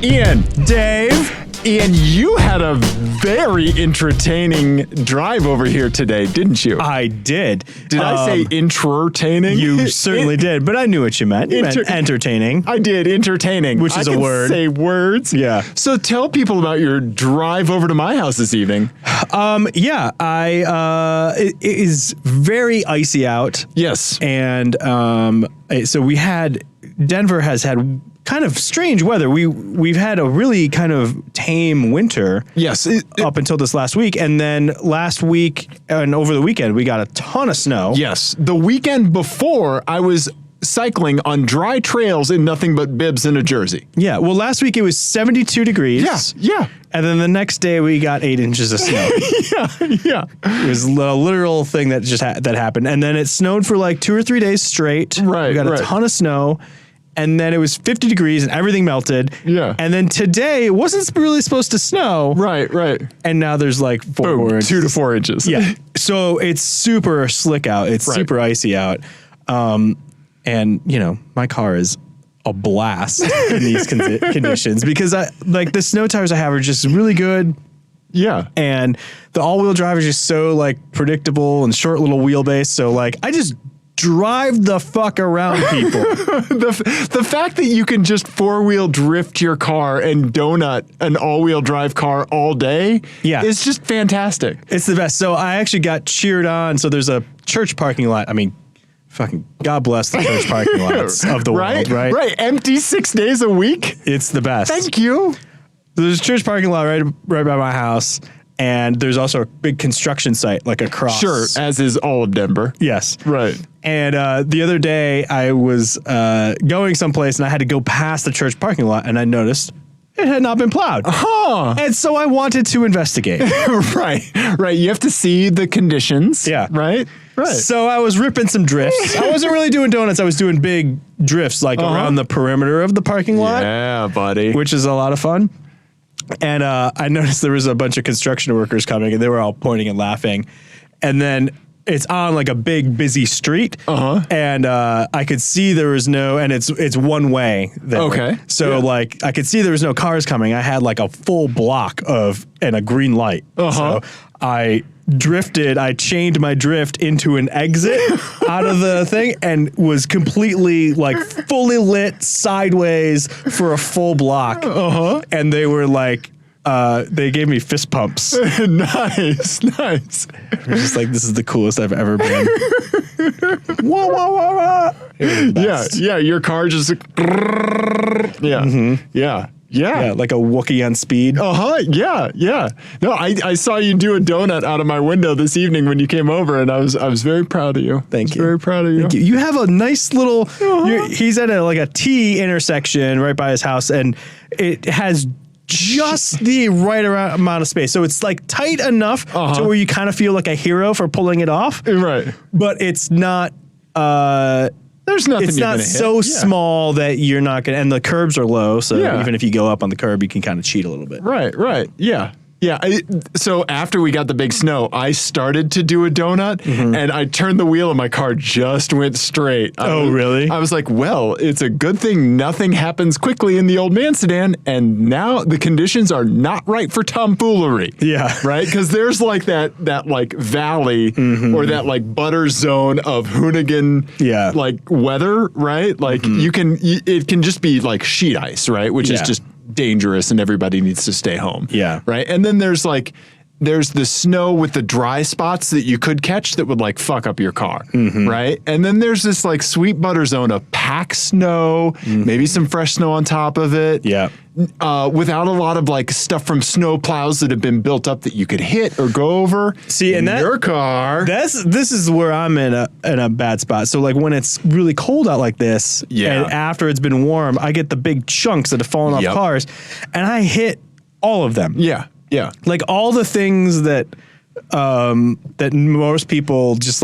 Ian. Dave. Ian, you had a very entertaining drive over here today, didn't you? I did. Did I say entertaining? You certainly did, but I knew what you meant. You meant entertaining. I did, entertaining. Which is a word. I can say words. Yeah. So tell people about your drive over to my house this evening. It is very icy out. Yes. And so Denver has had kind of strange weather. We've had a really kind of tame winter. Yes. Up until this last week. And then last week and over the weekend, we got a ton of snow. Yes. The weekend before, I was cycling on dry trails in nothing but bibs and a jersey. Yeah. Well, last week it was 72 degrees. Yeah. And then the next day we got 8 inches of snow. Yeah. It was a literal thing that just that happened. And then it snowed for like 2 or 3 days straight. Right. We got a ton of snow. And then it was 50 degrees and everything melted. Yeah. And then today it wasn't really supposed to snow. Right. And now there's like 4 more inches. 2 to 4 inches. Yeah. So it's super slick out. It's super icy out. And my car is a blast in these conditions because the snow tires I have are just really good. Yeah. And the all-wheel drive is just so predictable and short little wheelbase. So I just drive the fuck around people. The fact that you can just four-wheel drift your car and donut an all-wheel drive car all day is just fantastic. It's the best. So I actually got cheered on. So there's a church parking lot. I mean, fucking God bless the church parking lots of the world, right? Right. Empty 6 days a week. It's the best. Thank you. There's a church parking lot right by my house. And there's also a big construction site across. Sure, as is all of Denver. Yes. Right. And the other day I was going someplace and I had to go past the church parking lot and I noticed it had not been plowed. Huh. And so I wanted to investigate. Right. You have to see the conditions. Yeah. Right. So I was ripping some drifts. I wasn't really doing donuts. I was doing big drifts around the perimeter of the parking lot. Yeah, buddy. Which is a lot of fun. And I noticed there was a bunch of construction workers coming and they were all pointing and laughing. And then it's on a big busy street. And I could see there was and it's one way there. Okay. So I could see there was no cars coming. I had a full block and a green light. So I chained my drift into an exit out of the thing and was completely fully lit sideways for a full block. And they were they gave me fist pumps. Nice. I was just this is the coolest I've ever been. Wah, wah, wah, wah. Yeah. Your car just. Yeah. Yeah. Yeah, like a Wookiee on speed. Yeah. No, I saw you do a donut out of my window this evening when you came over, and I was very proud of you. Thank you. Very proud of you. Thank you. You have a nice little. He's at a T intersection right by his house, and it has just the right amount of space. So it's tight enough to where you kind of feel like a hero for pulling it off. Right. But it's not. There's nothing. It's not so small that you're not gonna, and the curbs are low, so even if you go up on the curb, you can kind of cheat a little bit. Right. Yeah. So after we got the big snow, I started to do a donut, and I turned the wheel, and my car just went straight. Really? I was like, well, it's a good thing nothing happens quickly in the old man sedan, and now the conditions are not right for tomfoolery. Yeah. Right? Because there's that valley or that butter zone of Hoonigan weather, right? It can just be sheet ice, right? Which is just dangerous and everybody needs to stay home. Yeah. Right. And then there's the snow with the dry spots that you could catch that would fuck up your car. Right. And then there's this sweet butter zone of packed snow, maybe some fresh snow on top of it. Yeah. Without a lot of stuff from snow plows that have been built up that you could hit or go over. See, and your car. This is where I'm in a bad spot. So when it's really cold out like this, and after it's been warm, I get the big chunks that have fallen off cars, and I hit all of them. Yeah. All the things that that most people just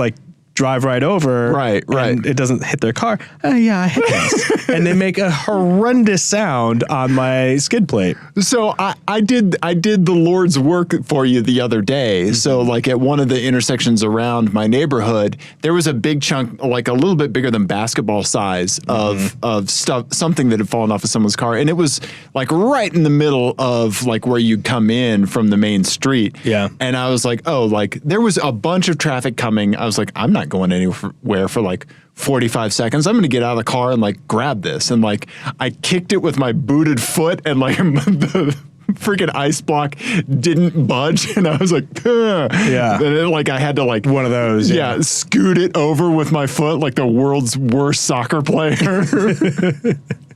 drive right over. Right. And it doesn't hit their car. Yeah, I hit this. And they make a horrendous sound on my skid plate. So I did the Lord's work for you the other day. Mm-hmm. So like at one of the intersections around my neighborhood, there was a big chunk, like a little bit bigger than basketball size of stuff, something that had fallen off of someone's car. And it was like right in the middle of like where you come in from the main street. Yeah. And I was like, oh, like there was a bunch of traffic coming. I was like, I'm not going anywhere for like 45 seconds. I'm going to get out of the car and like grab this. And like I kicked it with my booted foot and like the freaking ice block didn't budge. And I was like, ugh. Yeah. And then like I had to like one of those. Yeah. Scoot it over with my foot like the world's worst soccer player.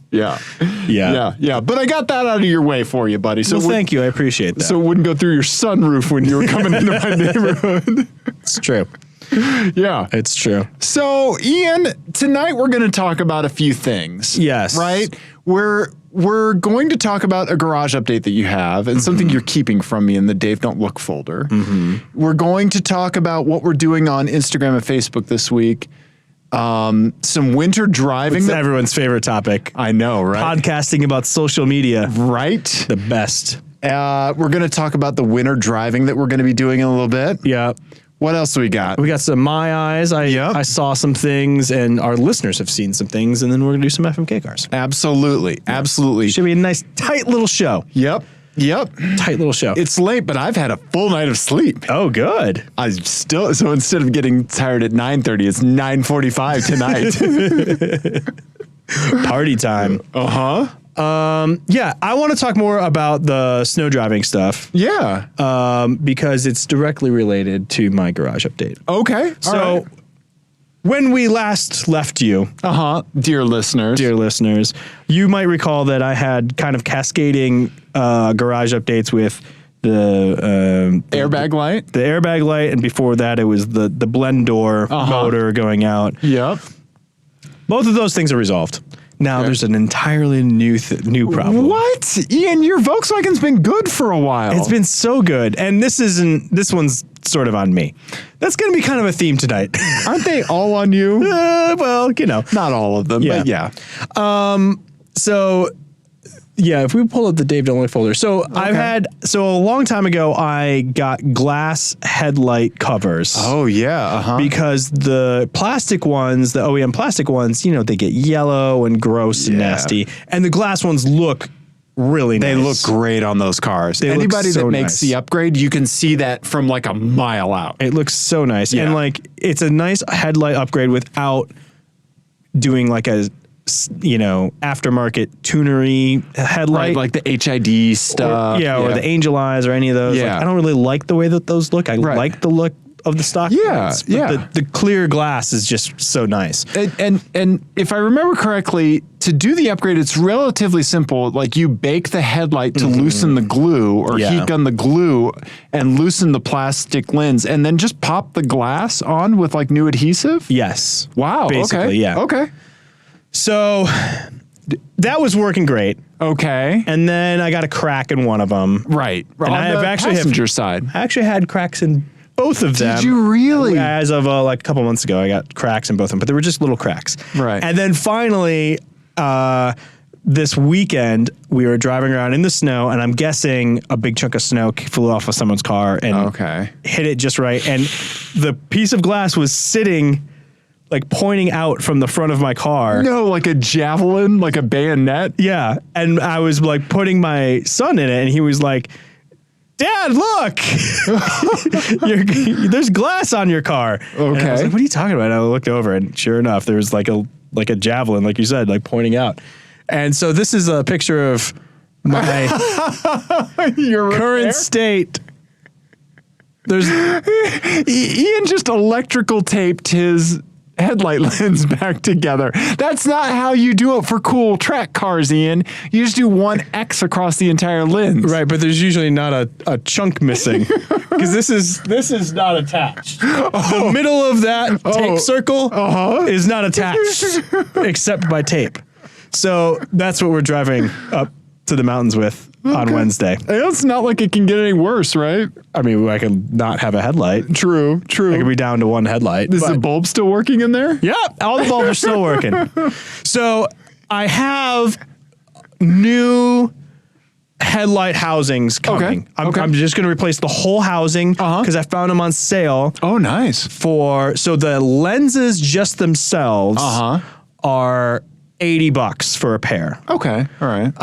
Yeah. But I got that out of your way for you, buddy. So thank you. I appreciate that. So it wouldn't go through your sunroof when you were coming into my neighborhood. It's true. Yeah. It's true. So, Ian, tonight we're going to talk about a few things. Yes. Right? We're going to talk about a garage update that you have and something you're keeping from me in the Dave Don't Look folder. Mm-hmm. We're going to talk about what we're doing on Instagram and Facebook this week. Some winter driving. It's everyone's favorite topic. I know, right? Podcasting about social media. Right. The best. We're going to talk about the winter driving that we're going to be doing in a little bit. Yeah. What else do we got? We got some My Eyes. I saw some things, and our listeners have seen some things, and then we're going to do some FMK cars. Absolutely. Absolutely. Should be a nice, tight little show. Yep. Tight little show. It's late, but I've had a full night of sleep. Oh, good. So instead of getting tired at 9:30, it's 9:45 tonight. Party time. Uh-huh. Yeah, I want to talk more about the snow driving stuff. Yeah. Because it's directly related to my garage update. Okay. So when we last left you, dear listeners, you might recall that I had kind of cascading garage updates with the airbag light. The airbag light, and before that it was the blend door motor going out. Yep. Both of those things are resolved. Now there's an entirely new problem. What? Ian, your Volkswagen's been good for a while. It's been so good. And this one's sort of on me. That's going to be kind of a theme tonight. Aren't they all on you? Well, you know. Not all of them, but yeah. So, yeah, if we pull up the Dave Don't Look folder. So a long time ago, I got glass headlight covers. Oh, yeah. Because the plastic ones, the OEM plastic ones, you know, they get yellow and gross and nasty. And the glass ones look really nice. They look great on those cars. Anybody that makes the upgrade, you can see that from like a mile out. It looks so nice. Yeah. And like, it's a nice headlight upgrade without doing like a, you know, aftermarket tunery headlight. Right, like the HID stuff. Or the Angel Eyes or any of those. Yeah. Like, I don't really like the way that those look. I like the look of the stock. The clear glass is just so nice. And if I remember correctly, to do the upgrade, it's relatively simple. Like you bake the headlight to loosen the glue or heat gun the glue and loosen the plastic lens and then just pop the glass on with like new adhesive? Yes. Wow. Basically, yeah. Okay. So that was working great. Okay. And then I got a crack in one of them. Right. And on the passenger side. I actually had cracks in both of them. Did you really? As of like a couple months ago, I got cracks in both of them, but they were just little cracks. Right. And then finally, this weekend, we were driving around in the snow, and I'm guessing a big chunk of snow flew off of someone's car and hit it just right. And the piece of glass was sitting like pointing out from the front of my car. No, like a javelin, like a bayonet. Yeah. And I was like putting my son in it, and he was like, Dad, look, there's glass on your car. Okay. And I was like, what are you talking about? And I looked over, and sure enough, there was like a javelin, like you said, like pointing out. And so this is a picture of my current state. There's Ian just electrical taped his headlight lens back together. That's not how you do it for cool track cars, Ian. You just do one X across the entire lens. Right, but there's usually not a chunk missing because this is not attached. The middle of that tape circle is not attached except by tape. So that's what we're driving up to the mountains with on Wednesday. It's not like it can get any worse, right? I mean, I can not have a headlight. True. I could be down to one headlight. Is the bulb still working in there? Yeah, all the bulbs are still working. So I have new headlight housings coming. Okay. I'm just going to replace the whole housing because I found them on sale. Oh, nice. So the lenses just themselves are $80 for a pair. Okay. All right.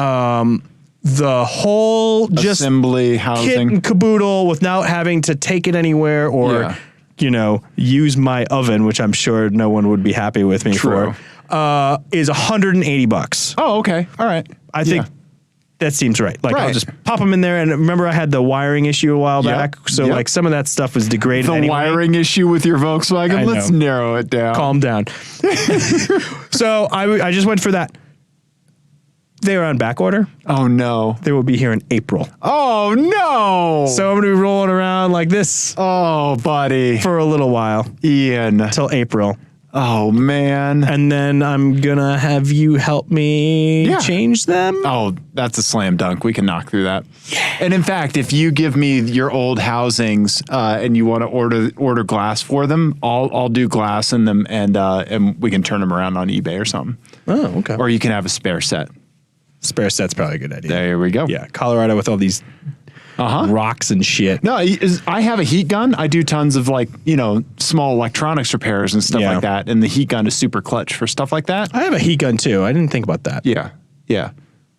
The whole just assembly kit housing and caboodle without having to take it anywhere or use my oven, which I'm sure no one would be happy with me for, is $180. Oh, okay. All right. I think that seems right. Like I'll just pop them in there. And remember I had the wiring issue a while back. So like some of that stuff was degraded The wiring issue with your Volkswagen, let's narrow it down. Calm down. So I just went for that. They were on back order. Oh, no. They will be here in April. Oh, no. So I'm going to be rolling around like this. Oh, buddy. For a little while. Ian. Till April. Oh, man. And then I'm going to have you help me change them. Oh, that's a slam dunk. We can knock through that. Yeah. And in fact, if you give me your old housings and you want to order glass for them, I'll do glass in them and we can turn them around on eBay or something. Oh, okay. Or you can have a spare set. Spare set's probably a good idea. There we go. Yeah, Colorado with all these rocks and shit. No, I have a heat gun. I do tons of small electronics repairs and stuff like that. And the heat gun is super clutch for stuff like that. I have a heat gun too. I didn't think about that. Yeah. Yeah.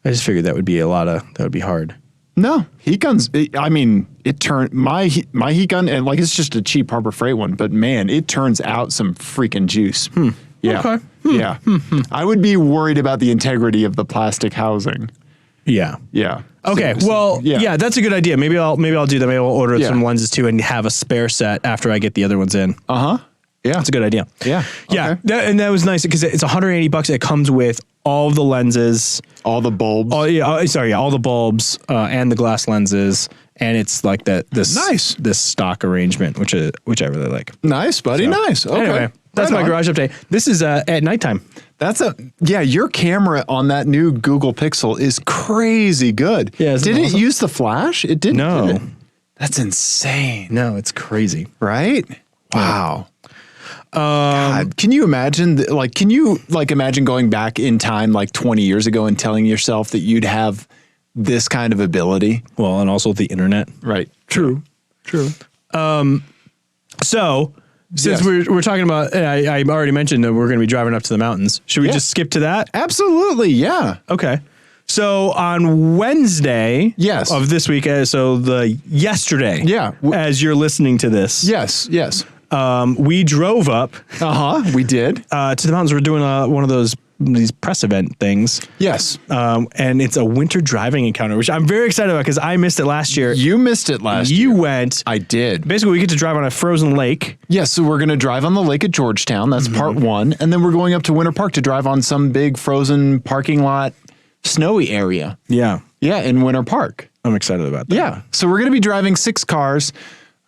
I just figured that would be that would be hard. No, heat guns. It turned my heat gun and it's just a cheap Harbor Freight one, but man, it turns out some freaking juice. Yeah. Okay. Yeah. I would be worried about the integrity of the plastic housing. Yeah. Yeah. Okay. Yeah, that's a good idea. Maybe I'll do that. Maybe I'll order some lenses too and have a spare set after I get the other ones in. Yeah. That's a good idea. Yeah. Yeah. And that was nice because it's $180. It comes with all the lenses, all the bulbs. All the bulbs and the glass lenses. And it's like this stock arrangement, which I really like. Nice, buddy. So, nice. Okay. Anyway, that's my garage update. This is at nighttime. Your camera on that new Google Pixel is crazy good. Yeah. Did it use the flash? It didn't. No. Did it? That's insane. No, it's crazy. Right? Wow. God, can you imagine? Imagine going back in time 20 years ago and telling yourself that you'd have this kind of ability? Well, and also the internet. Right. True. So since we're talking about, I already mentioned that we're going to be driving up to the mountains. Should we just skip to that? Absolutely. Yeah. Okay. So on Wednesday of this week, yesterday, as you're listening to this. Yes. We drove up. We did. To the mountains. We're doing one of these press event things. Yes. And it's a winter driving encounter, which I'm very excited about because I missed it last year. You missed it last year. You went. I did. Basically, we get to drive on a frozen lake. Yes. So we're going to drive on the lake at Georgetown. That's part one. And then we're going up to Winter Park to drive on some big frozen parking lot, snowy area. Yeah. Yeah. In Winter Park. I'm excited about that. Yeah. So we're going to be driving 6 cars.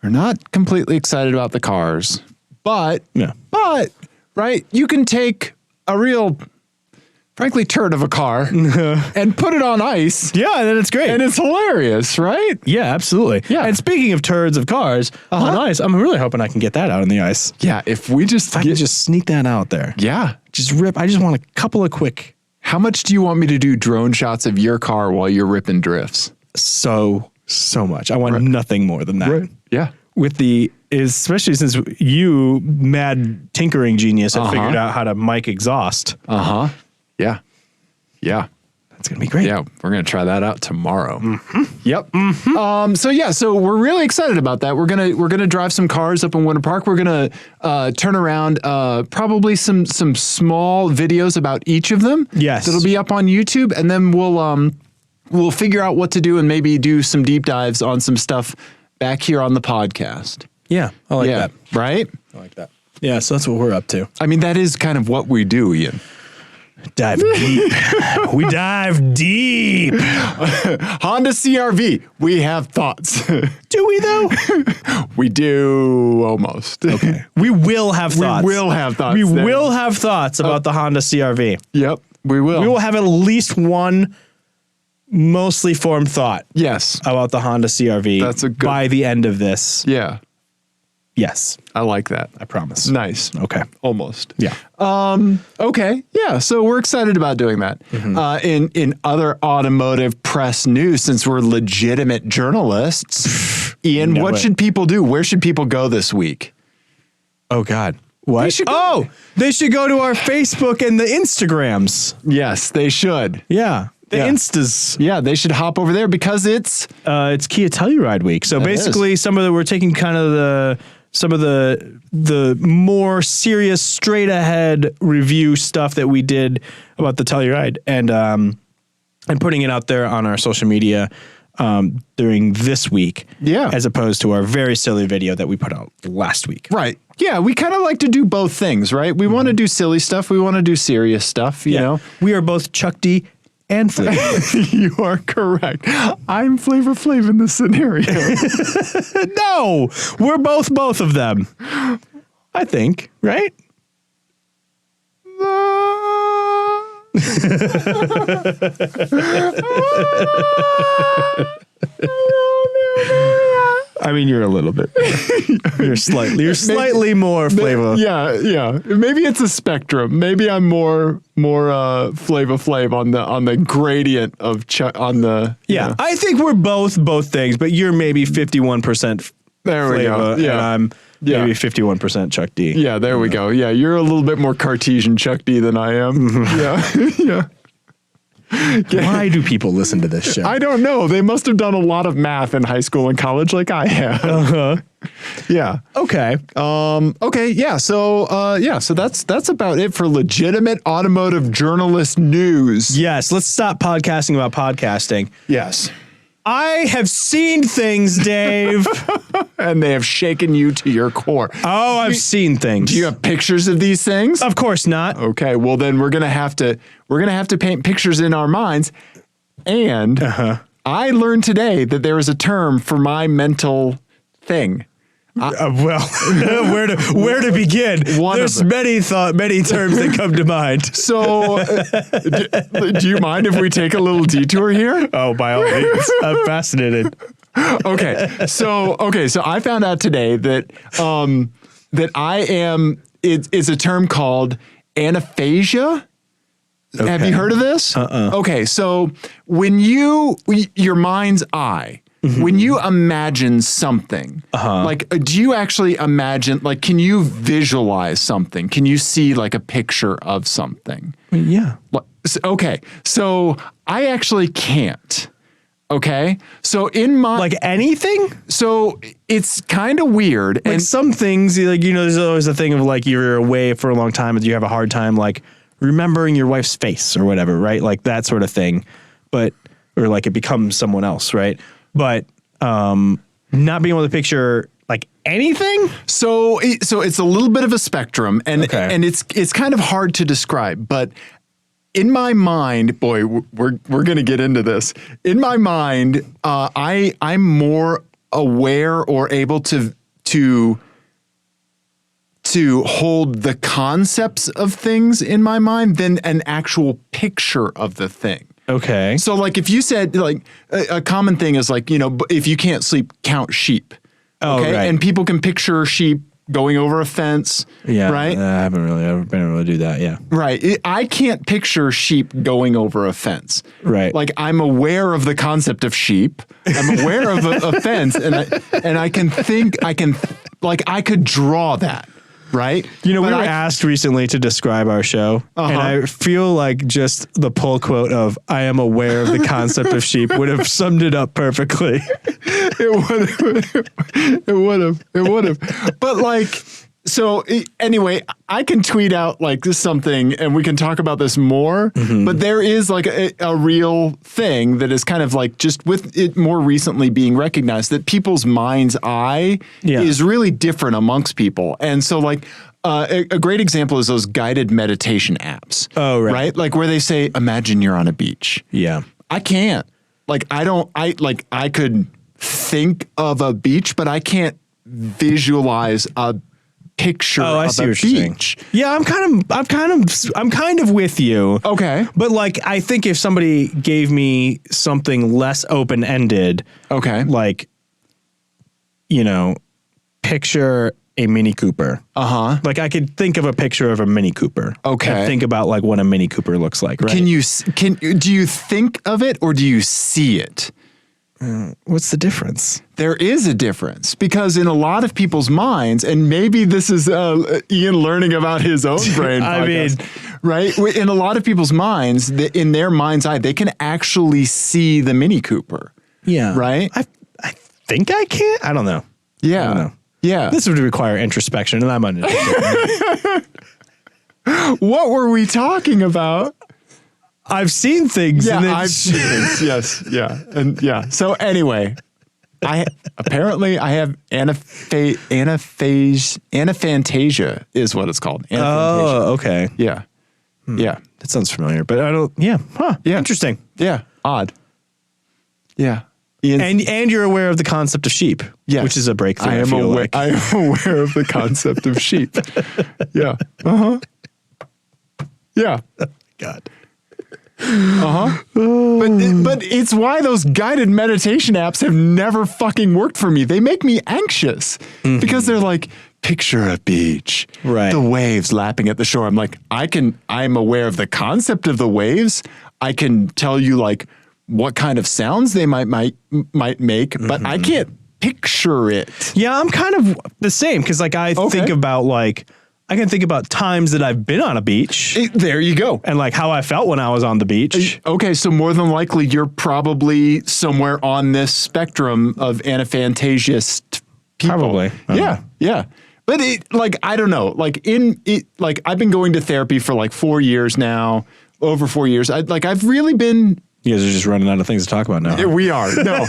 We're not completely excited about the cars, but right, you can take a real, frankly, turd of a car and put it on ice. Yeah, and then it's great. And it's hilarious, right? Yeah, absolutely. Yeah. And speaking of turds of cars on ice, I'm really hoping I can get that out on the ice. Yeah, if I can just sneak that out there. Yeah. Just rip. I just want a couple of quick. How much do you want me to do drone shots of your car while you're ripping drifts? So much. I want nothing more than that. Right. Yeah. Especially since you, mad tinkering genius, have figured out how to mic exhaust. Yeah. Yeah. That's going to be great. Yeah. We're going to try that out tomorrow. Yep. So we're really excited about that. We're going to drive some cars up in Winter Park. We're going to turn around probably some small videos about each of them. Yes. That'll be up on YouTube, and then we'll figure out what to do and maybe do some deep dives on some stuff back here on the podcast. Yeah, I like that. Right? I like that. Yeah, so that's what we're up to. I mean, that is kind of what we do, Ian. Dive deep. We dive deep. Honda CRV. We have thoughts. Do we, though? We do almost. Okay. We will have thoughts. We will have thoughts. We will have thoughts about the Honda CRV. Yep, we will. We will have at least one mostly formed thought. Yes. About the Honda CRV. That's a good. By the end of this. Yeah. Yes. I like that. I promise. Nice. Okay. Almost. Yeah. Okay. Yeah. So we're excited about doing that. In other automotive press news, since we're legitimate journalists, Ian, what should people do? Where should people go this week? Oh God. What? They should go to our Facebook and the Instagrams. Yes, they should. Yeah. The Instas. Yeah, they should hop over there because it's Kia Telluride week. So basically we're taking kind of some of the more serious, straight ahead review stuff that we did about the Telluride and putting it out there on our social media during this week. Yeah. As opposed to our very silly video that we put out last week. Right. Yeah, we kind of like to do both things, right? We want to do silly stuff. We want to do serious stuff, you know? We are both Chuck D and Flavor Flav. You are correct. I'm Flavor Flav in this scenario. No, we're both of them. I think, right? I mean, you're a little bit. You're slightly more Flavor. Yeah. Maybe it's a spectrum. Maybe I'm more Flavor Flav on the gradient of on the. Yeah, I think we're both things, but you're maybe 51%. There we go. Yeah, and I'm maybe 51% Chuck D. Yeah, there we go. Yeah, you're a little bit more Cartesian Chuck D than I am. Yeah. Why do people listen to this show? I don't know. They must have done a lot of math in high school and college like I have. Yeah. Okay. Okay. Yeah. So that's about it for legitimate automotive journalist news. Yes. Let's stop podcasting about podcasting. Yes. I have seen things, Dave. And they have shaken you to your core. Oh, I've seen things. Do you have pictures of these things? Of course not. Okay, well then we're gonna have to paint pictures in our minds. And I learned today that there is a term for my mental thing. Where to begin? There's many terms that come to mind. So, do you mind if we take a little detour here? Oh, by all means. I'm fascinated. Okay, so I found out today that I am. It's a term called anaphasia. Okay. Have you heard of this? Okay, so when your mind's eye. Mm-hmm. When you imagine something, like, do you actually imagine, like, can you visualize something? Can you see, like, a picture of something? Yeah. Okay. So I actually can't. Okay. So in my. Like anything? So it's kind of weird. Like and some things, like, there's always a thing of, like, you're away for a long time and you have a hard time, like, remembering your wife's face or whatever, right? Like that sort of thing. Or like it becomes someone else, right? But not being able to picture like anything. So it's a little bit of a spectrum, and it's kind of hard to describe. But in my mind, boy, we're gonna get into this. In my mind, I'm more aware or able to hold the concepts of things in my mind than an actual picture of the thing. Okay. So like if you said like a common thing is like, if you can't sleep, count sheep. Okay. Right. And people can picture sheep going over a fence. Yeah. Right. I haven't really ever been able to do that. Yeah. Right. I can't picture sheep going over a fence. Right. Like I'm aware of the concept of sheep. I'm aware of a fence and I could draw that. Right? We were asked recently to describe our show, and I feel like just the pull quote of "I am aware of the concept of sheep" would have summed it up perfectly. It would have. But like, so anyway, I can tweet out like something, and we can talk about this more. Mm-hmm. But there is like a real thing that is kind of like just with it more recently being recognized that people's mind's eye is really different amongst people. And so like a great example is those guided meditation apps. Oh, right. Right? Like where they say, imagine you're on a beach. Yeah. I can't. Like I could think of a beach, but I can't visualize a picture I of see a what you're saying. beach. Yeah, I'm kind of with you. Okay. But like, I think if somebody gave me something less open-ended, Okay. like, you know, picture a Mini Cooper. Uh-huh. Like I could think of a picture of a Mini Cooper. Okay. And think about like what a Mini Cooper looks like, right? Do you think of it or do you see it? What's the difference? There is a difference because in a lot of people's minds, and maybe this is Ian learning about his own brain. Right? In a lot of people's minds, in their mind's eye, they can actually see the Mini Cooper. Yeah. Right? I think I can. I don't know. Yeah. I don't know. Yeah. This would require introspection, and I'm uninterested. What were we talking about? I've seen things. Yeah, I've seen things. Yes. Yeah. And yeah. So anyway, I have anaphantasia is what it's called. Oh, okay. Yeah. Yeah. That sounds familiar, but I don't. Yeah. Huh. Yeah. Interesting. Yeah. Odd. Yeah. And you're aware of the concept of sheep. Yes. Which is a breakthrough. I am aware of the concept of sheep. Yeah. Uh-huh. Yeah. God. Uh-huh. But it's why those guided meditation apps have never fucking worked for me. They make me anxious because they're like, picture a beach, right? The waves lapping at the shore. I'm like, I'm aware of the concept of the waves. I can tell you like what kind of sounds they might make, but I can't picture it. Yeah, I'm kind of the same because like I think about like I can think about times that I've been on a beach. There you go. And like how I felt when I was on the beach. Okay, so more than likely you're probably somewhere on this spectrum of anaphantasiast people. Probably. Yeah, yeah. But I don't know. Like I've been going to therapy for like 4 years now, over 4 years. I've really been. You guys are just running out of things to talk about now. We are. No.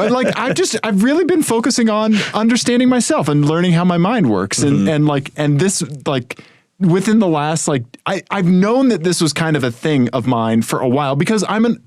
And like I've really been focusing on understanding myself and learning how my mind works. And this like within the last I've known that this was kind of a thing of mine for a while because I'm an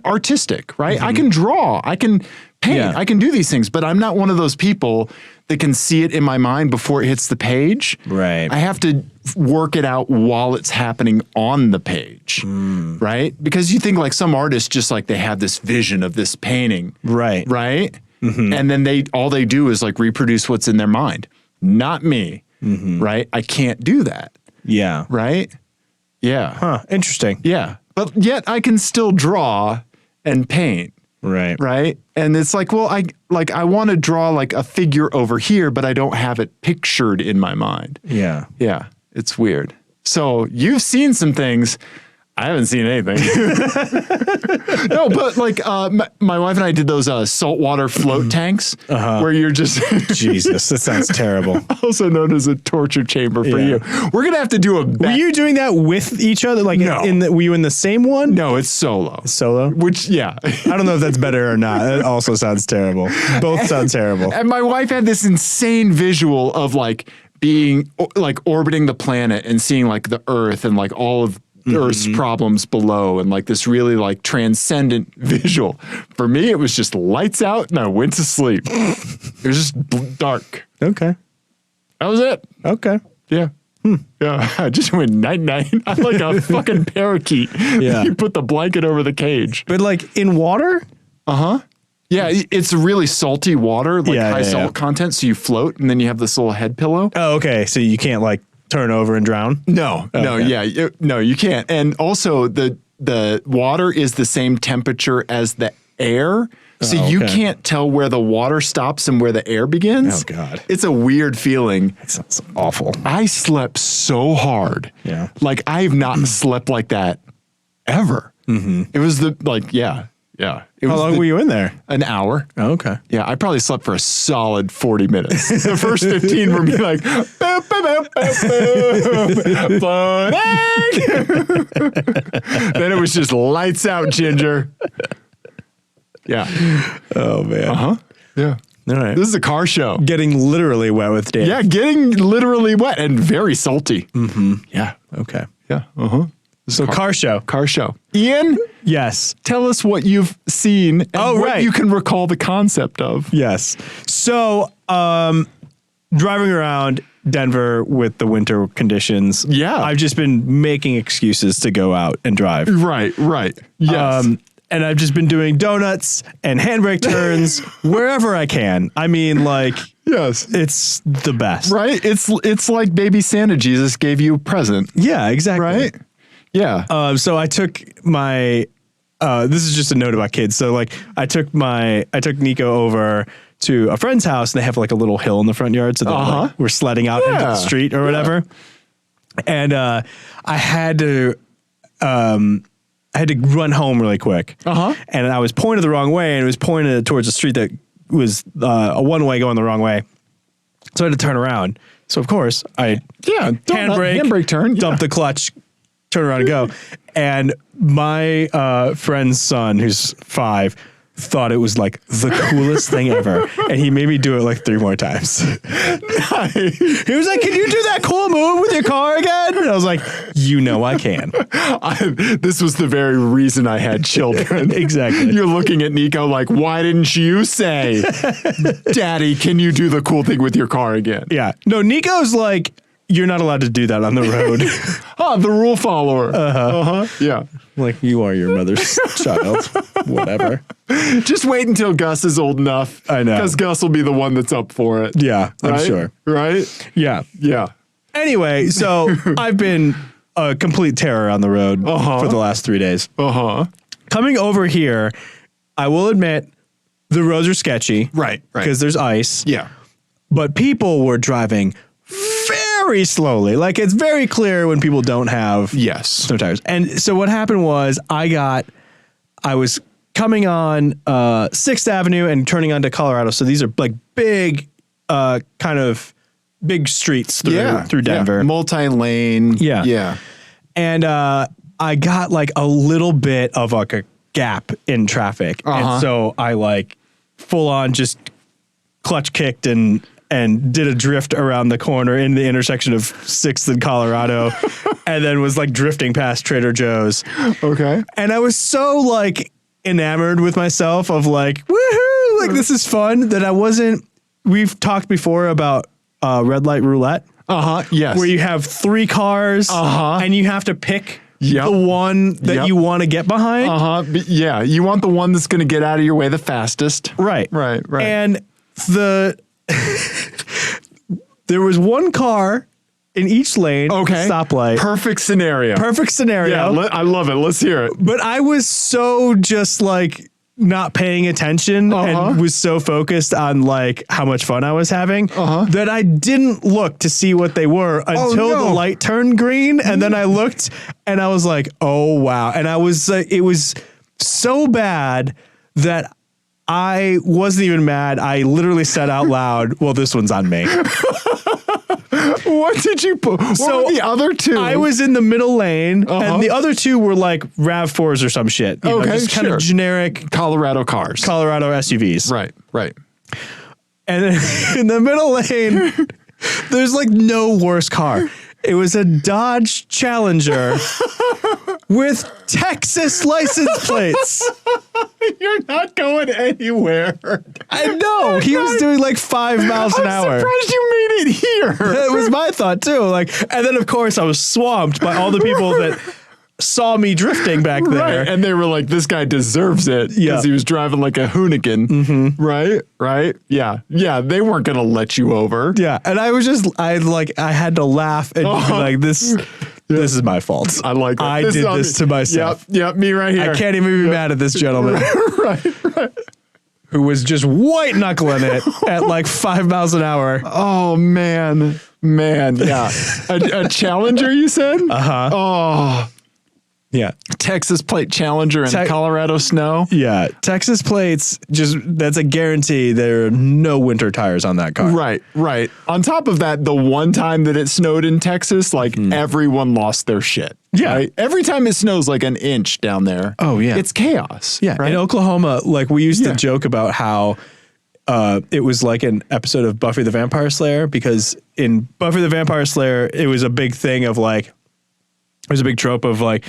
artistic, right? I can draw, I can paint, I can do these things, but I'm not one of those people that can see it in my mind before it hits the page. Right. I have to work it out while it's happening on the page. Right? Because you think like some artists just like they have this vision of this painting. Right. Right? And then all they do is like reproduce what's in their mind. Not me. Right? I can't do that. Yeah. Right? Yeah. Huh. Interesting. Yeah. But yet I can still draw and paint. Right. Right. And it's like, well, I want to draw like a figure over here, but I don't have it pictured in my mind. Yeah. Yeah. It's weird. So you've seen some things. I haven't seen anything. No, but like my wife and I did those saltwater float tanks where you're just Jesus, that sounds terrible. Also known as a torture chamber for you. We're gonna have to do a. Were you doing that with each other? Like, no. Were you in the same one? No, it's solo. Solo? Which, yeah. I don't know if that's better or not. It also sounds terrible. Both sound terrible. And my wife had this insane visual of like being like orbiting the planet and seeing like the Earth and like all of Earth's problems below and like this really like transcendent visual. For me, it was just lights out and I went to sleep. It was just dark. Okay. That was it. Okay. Yeah. Yeah. I just went night night. I'm like a fucking parakeet. Yeah. You put the blanket over the cage. But like in water? Yeah, it's really salty water, like high salt content. So you float and then you have this little head pillow. Oh, okay. So you can't like turn over and drown? No, you can't. And also the water is the same temperature as the air. So you can't tell where the water stops and where the air begins. Oh, God. It's a weird feeling. That sounds awful. I slept so hard. Yeah. Like I've not slept like that ever. It was Yeah. How long were you in there? An hour. Oh, okay. Yeah, I probably slept for a solid 40 minutes. The first 15 were me like, boop, boop, boop, boop, floating. Then it was just lights out, Ginger. Yeah. Oh, man. Yeah. All right. This is a car show. Getting literally wet with Dave. Yeah, getting literally wet and very salty. Yeah. Okay. Yeah. So car show. Car show. Ian? Yes. Tell us what you've seen and what you can recall the concept of. Yes. So, driving around, Denver with the winter conditions. Yeah. I've just been making excuses to go out and drive. Right. Yes. And I've just been doing donuts and handbrake turns wherever I can. I mean, like, yes, it's the best. Right? It's like baby Santa Jesus gave you a present. Yeah, exactly. Right? Yeah. So I took my, this is just a note about kids. So like I took Nico over to a friend's house and they have like a little hill in the front yard. So like, we're sledding out into the street or whatever. And I had to run home really quick. And I was pointed the wrong way and it was pointed towards a street that was a one-way going the wrong way. So I had to turn around. So of course I handbrake turn, dump the clutch, turn around and go. And my friend's son, who's 5, thought it was like the coolest thing ever. And he made me do it like 3 more times. Nice. He was like, can you do that cool move with your car again? And I was like, you know I can. This was the very reason I had children. Exactly. You're looking at Nico like, why didn't you say, Daddy, can you do the cool thing with your car again? Yeah. No, Nico's like, you're not allowed to do that on the road. The rule follower. Yeah. Like, you are your mother's child. Whatever. Just wait until Gus is old enough. I know. Because Gus will be the one that's up for it. Yeah, right? I'm sure. Right? Yeah. Yeah. Anyway, so I've been a complete terror on the road for the last 3 days. Coming over here, I will admit, the roads are sketchy. Right. Because there's ice. Yeah. But people were driving very slowly. Like, it's very clear when people don't have snow tires. And so what happened was I was coming on 6th Avenue and turning onto Colorado. So these are like big, kind of big streets through Denver. Yeah. Multi-lane. Yeah. Yeah. And I got like a little bit of like a gap in traffic. And so I like full on just clutch kicked and did a drift around the corner in the intersection of 6th and Colorado and then was like drifting past Trader Joe's. Okay. And I was so like enamored with myself of like, woohoo, like this is fun that we've talked before about red light roulette. Yes. Where you have 3 cars and you have to pick the one that you want to get behind. Yeah. You want the one that's going to get out of your way the fastest. Right. Right. And there was 1 car in each lane. Okay. Stoplight. Perfect scenario. Yeah, I love it. Let's hear it. But I was so just like not paying attention and was so focused on like how much fun I was having that I didn't look to see what they were until the light turned green. And then I looked and I was like, oh, wow. And I was it was so bad that I wasn't even mad. I literally said out loud, well, this one's on me. What did you put? What were the other 2? I was in the middle lane, and the other 2 were like RAV4s or some shit. You know, just kind of generic Colorado cars. Colorado SUVs. Right. And then in the middle lane, there's like no worse car. It was a Dodge Challenger with Texas license plates. You're not going anywhere. I know. He was doing like 5 miles an hour. I'm surprised you made it here. That was my thought too. Like, and then of course I was swamped by all the people that saw me drifting back there. Right. And they were like, this guy deserves it because he was driving like a hoonigan. Right. Yeah. They weren't going to let you over. Yeah. And I was just, I had to laugh and be like, this is my fault. I like that. I did this to myself. Yep. Me right here. I can't even be mad at this gentleman. Right. Who was just white knuckling it at like 5 miles an hour. Oh, man. Yeah. A Challenger, you said? Oh. Yeah. Texas plate Challenger and Colorado snow. Yeah. Texas plates, that's a guarantee there are no winter tires on that car. Right. On top of that, the one time that it snowed in Texas, like everyone lost their shit. Yeah. Right? Every time it snows like an inch down there. Oh, yeah. It's chaos. Yeah. Right? In Oklahoma, like we used to joke about how it was like an episode of Buffy the Vampire Slayer, because in Buffy the Vampire Slayer, it was a big thing of like, it was a big trope of like,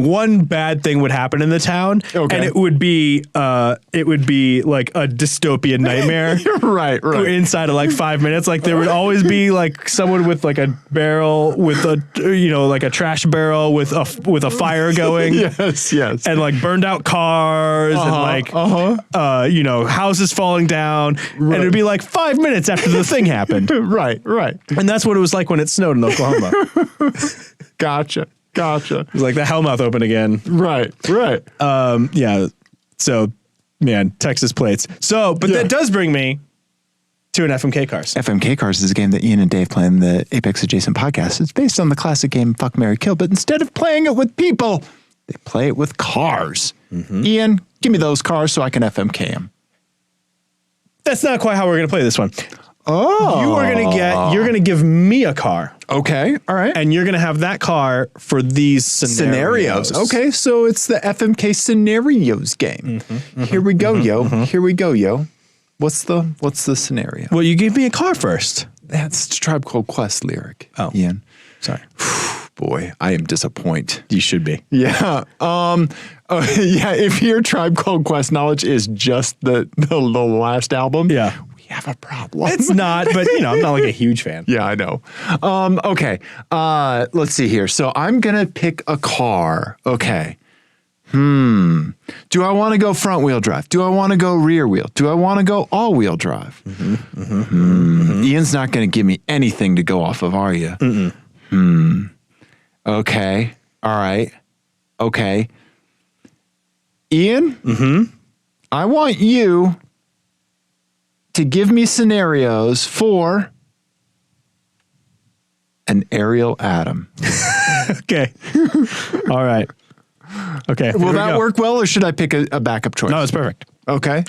one bad thing would happen in the town, and it would be like a dystopian nightmare. Right. Inside of like 5 minutes, like there would always be like someone with like a barrel with like a trash barrel with a fire going. Yes. And like burned out cars and like houses falling down, and it'd be like 5 minutes after the thing happened. Right. And that's what it was like when it snowed in Oklahoma. Gotcha. It was like the hellmouth open again. Right. Yeah. So, man, Texas plates. So, but that does bring me to an FMK Cars. FMK Cars is a game that Ian and Dave play in the Apex Adjacent podcast. It's based on the classic game Fuck, Marry, Kill, but instead of playing it with people, they play it with cars. Ian, give me those cars so I can FMK them. That's not quite how we're going to play this one. Oh. You're going to give me a car. Okay. All right. And you're going to have that car for these scenarios. Okay. So it's the FMK scenarios game. Here we go, yo. Here we go, yo. What's the scenario? Well, you gave me a car first. That's Tribe Called Quest lyric. Oh. Ian. Sorry. Boy, I am disappointed. You should be. Yeah. If your Tribe Called Quest knowledge is just the last album, we have a problem. It's not, but I'm not like a huge fan. Yeah, I know. Okay. Let's see here. So I'm gonna pick a car. Okay. Do I want to go front wheel drive? Do I want to go rear wheel? Do I want to go all wheel drive? Ian's not going to give me anything to go off of, are you? Okay. All right. Okay. Ian? I want you to give me scenarios for an Ariel Atom. Okay. All right. Okay. Will that work well, or should I pick a backup choice? No, it's perfect. Okay.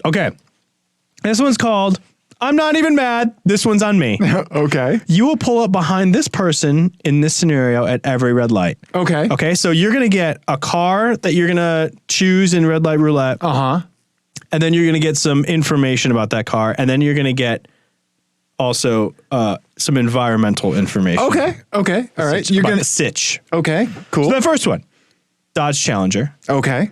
This one's called I'm Not Even Mad. This one's on me. Okay. You will pull up behind this person in this scenario at every red light. Okay. Okay. So you're going to get a car that you're going to choose in red light roulette. And then you're going to get some information about that car. And then you're going to get also some environmental information. Okay. All right. You're going to sitch. Okay. Cool. So the first one, Dodge Challenger. Okay.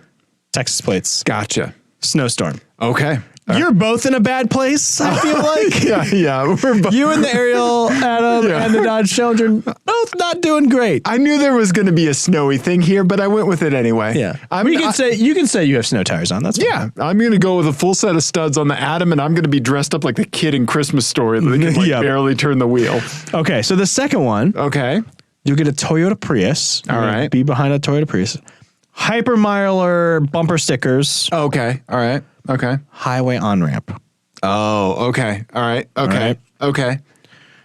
Texas plates. Gotcha. Snowstorm. Okay. You're both in a bad place, I feel like. Yeah. We're both. You and the Ariel Atom and the Dodge Challenger both not doing great. I knew there was going to be a snowy thing here, but I went with it anyway. Yeah. You can say you have snow tires on. That's fine. Yeah. I'm going to go with a full set of studs on the Atom, and I'm going to be dressed up like the kid in Christmas Story that can barely turn the wheel. Okay. So the second one. Okay. You'll get a Toyota Prius. All right. Be behind a Toyota Prius. Hypermiler bumper stickers. Okay. All right. Okay. Highway on-ramp. Oh, okay. All right. Okay.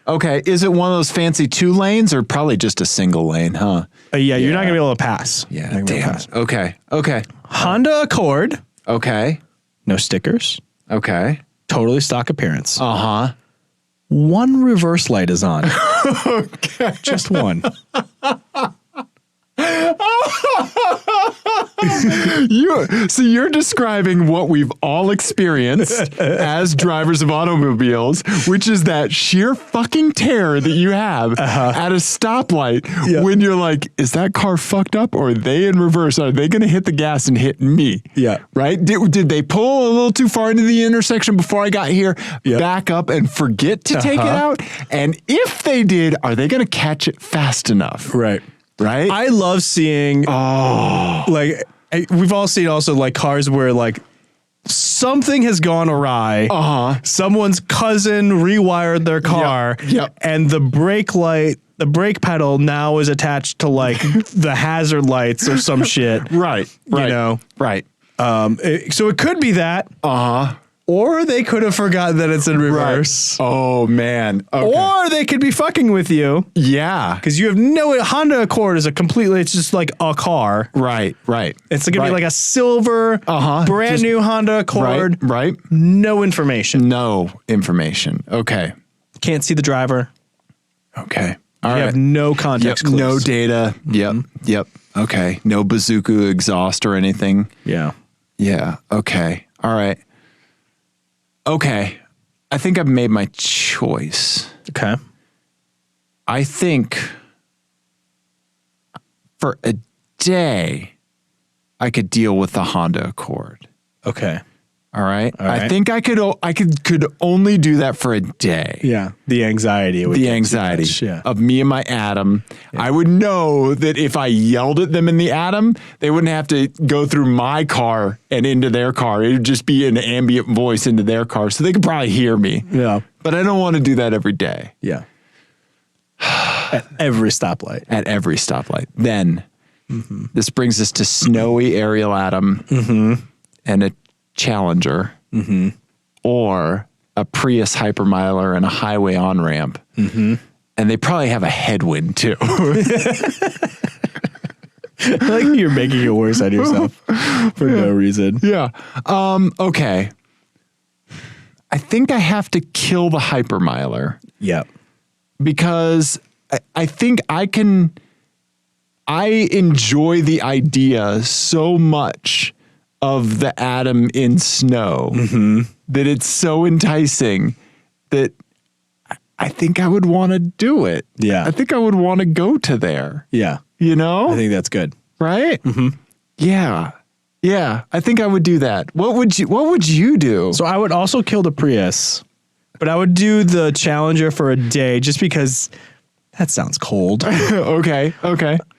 Okay. Is it one of those fancy 2 lanes or probably just a single lane, huh? You're not going to be able to pass. Yeah, damn. Okay. Honda Accord. Okay. No stickers. Okay. Totally stock appearance. One reverse light is on. Okay. Just one. You're describing what we've all experienced as drivers of automobiles, which is that sheer fucking terror that you have at a stoplight when you're like, is that car fucked up or are they in reverse? Are they going to hit the gas and hit me? Yeah. Right? Did they pull a little too far into the intersection before I got here, back up and forget to take it out? And if they did, are they going to catch it fast enough? Right. I love seeing, we've all seen also like cars where like something has gone awry. Someone's cousin rewired their car and the brake pedal now is attached to like the hazard lights or some shit. Right. You know? Right. So it could be that. Or they could have forgotten that it's in reverse. Right. Oh, man. Okay. Or they could be fucking with you. Yeah. Because you have Honda Accord is it's just like a car. Right. It's going to be like a silver, brand new Honda Accord. Right. No information. Okay. Can't see the driver. Okay. All right. You have no context clues. No data. Yep. Okay. No bazooka exhaust or anything. Yeah. Okay. All right. Okay, I think I've made my choice. Okay. I think for a day, I could deal with the Honda Accord. Okay. All right. I think I could only do that for a day. Yeah. The anxiety. Of me and my Atom. Yeah. I would know that if I yelled at them in the Atom, they wouldn't have to go through my car and into their car. It would just be an ambient voice into their car. So they could probably hear me. Yeah. But I don't want to do that every day. Yeah. At every stoplight. Then this brings us to snowy Ariel Atom and a Challenger or a Prius Hypermiler and a highway on-ramp. And they probably have a headwind too. Like you're making it worse on yourself for no reason. Yeah. Okay. I think I have to kill the Hypermiler. Yep. Because I think I enjoy the idea so much of the Atom in snow that it's so enticing that I think I would want to do it. Yeah. I think I would want to go to there. Yeah. You know? I think that's good. Right? Yeah. Yeah. I think I would do that. What would you do? So I would also kill the Prius, but I would do the Challenger for a day just because that sounds cold. Okay.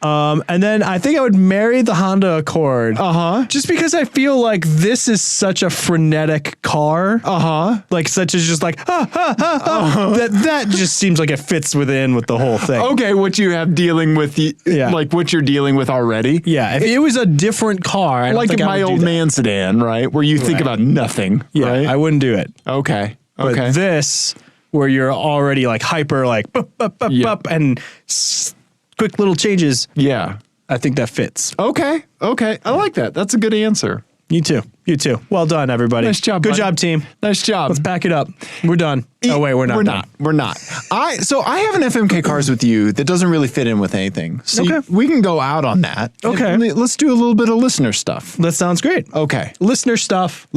And then I think I would marry the Honda Accord. Just because I feel like this is such a frenetic car. Like such as just like, that just seems like it fits with the whole thing. Okay, what you have dealing with, like what you're dealing with already. Yeah, if it was a different car. I like my old man sedan, right? Where you think about nothing, right? I wouldn't do it. Okay. But this, where you're already like hyper, like bup, and quick little changes. Yeah. I think that fits. Okay. I like that. That's a good answer. You too. Well done, everybody. Nice job, Good buddy. job, team. Nice job. Let's pack it up. We're done. Oh, wait, we're not. We're not. So I have an FMK Cars with you that doesn't really fit in with anything. So we can go out on that. Okay. Let's do a little bit of listener stuff. That sounds great. Okay. Listener stuff.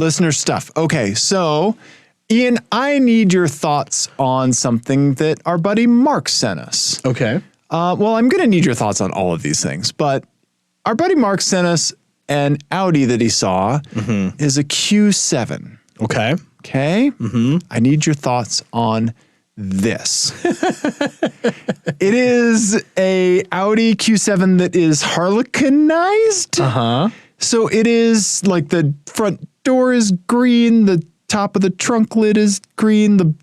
Okay. So, Ian, I need your thoughts on something that our buddy Mark sent us. Okay. Well, I'm going to need your thoughts on all of these things, but our buddy Mark sent us an Audi that he saw is a Q7. Okay. I need your thoughts on this. It is a Audi Q7 that is harlequinized. So it is like the front door is green, the top of the trunk lid is green, the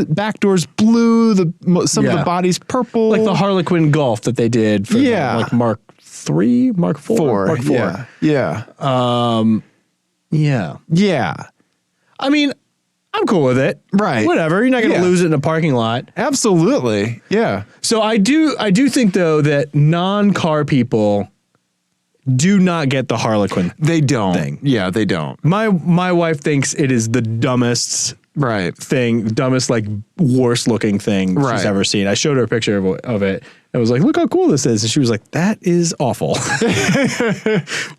back door's blue, some of the body's purple. Like the Harlequin Golf that they did for like Mark 3, Mark 4. Mark 4. Yeah. I mean, I'm cool with it. Right. Whatever. You're not going to lose it in a parking lot. Absolutely. Yeah. So I do think though that non-car people do not get the Harlequin. They don't. Thing. Yeah, they don't. My wife thinks it is the dumbest thing, dumbest, like worst looking thing she's ever seen. I showed her a picture of it. I was like, look how cool this is. And she was like, that is awful.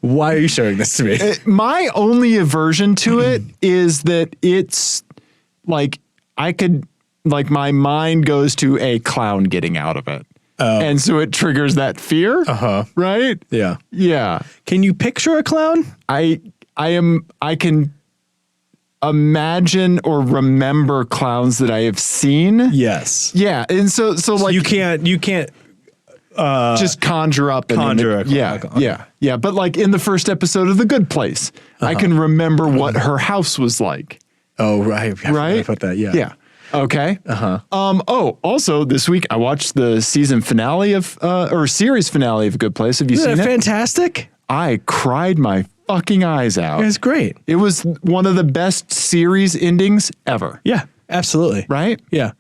Why are you showing this to me? My only aversion to it is that it's like, my mind goes to a clown getting out of it. And so it triggers that fear. Right? Yeah. Yeah. Can you picture a clown? I can imagine or remember clowns that I have seen. Yes. Yeah. And so like you can't just conjure up an image. Yeah. But like in the first episode of The Good Place, I can remember what her house was like. Oh, right. Right. I put that. Yeah. Yeah. Okay. Also this week I watched the season finale or series finale of Good Place. Have you seen it? Fantastic. I cried my fucking eyes out. It's great. It was one of the best series endings ever. Yeah, absolutely. Right? Yeah.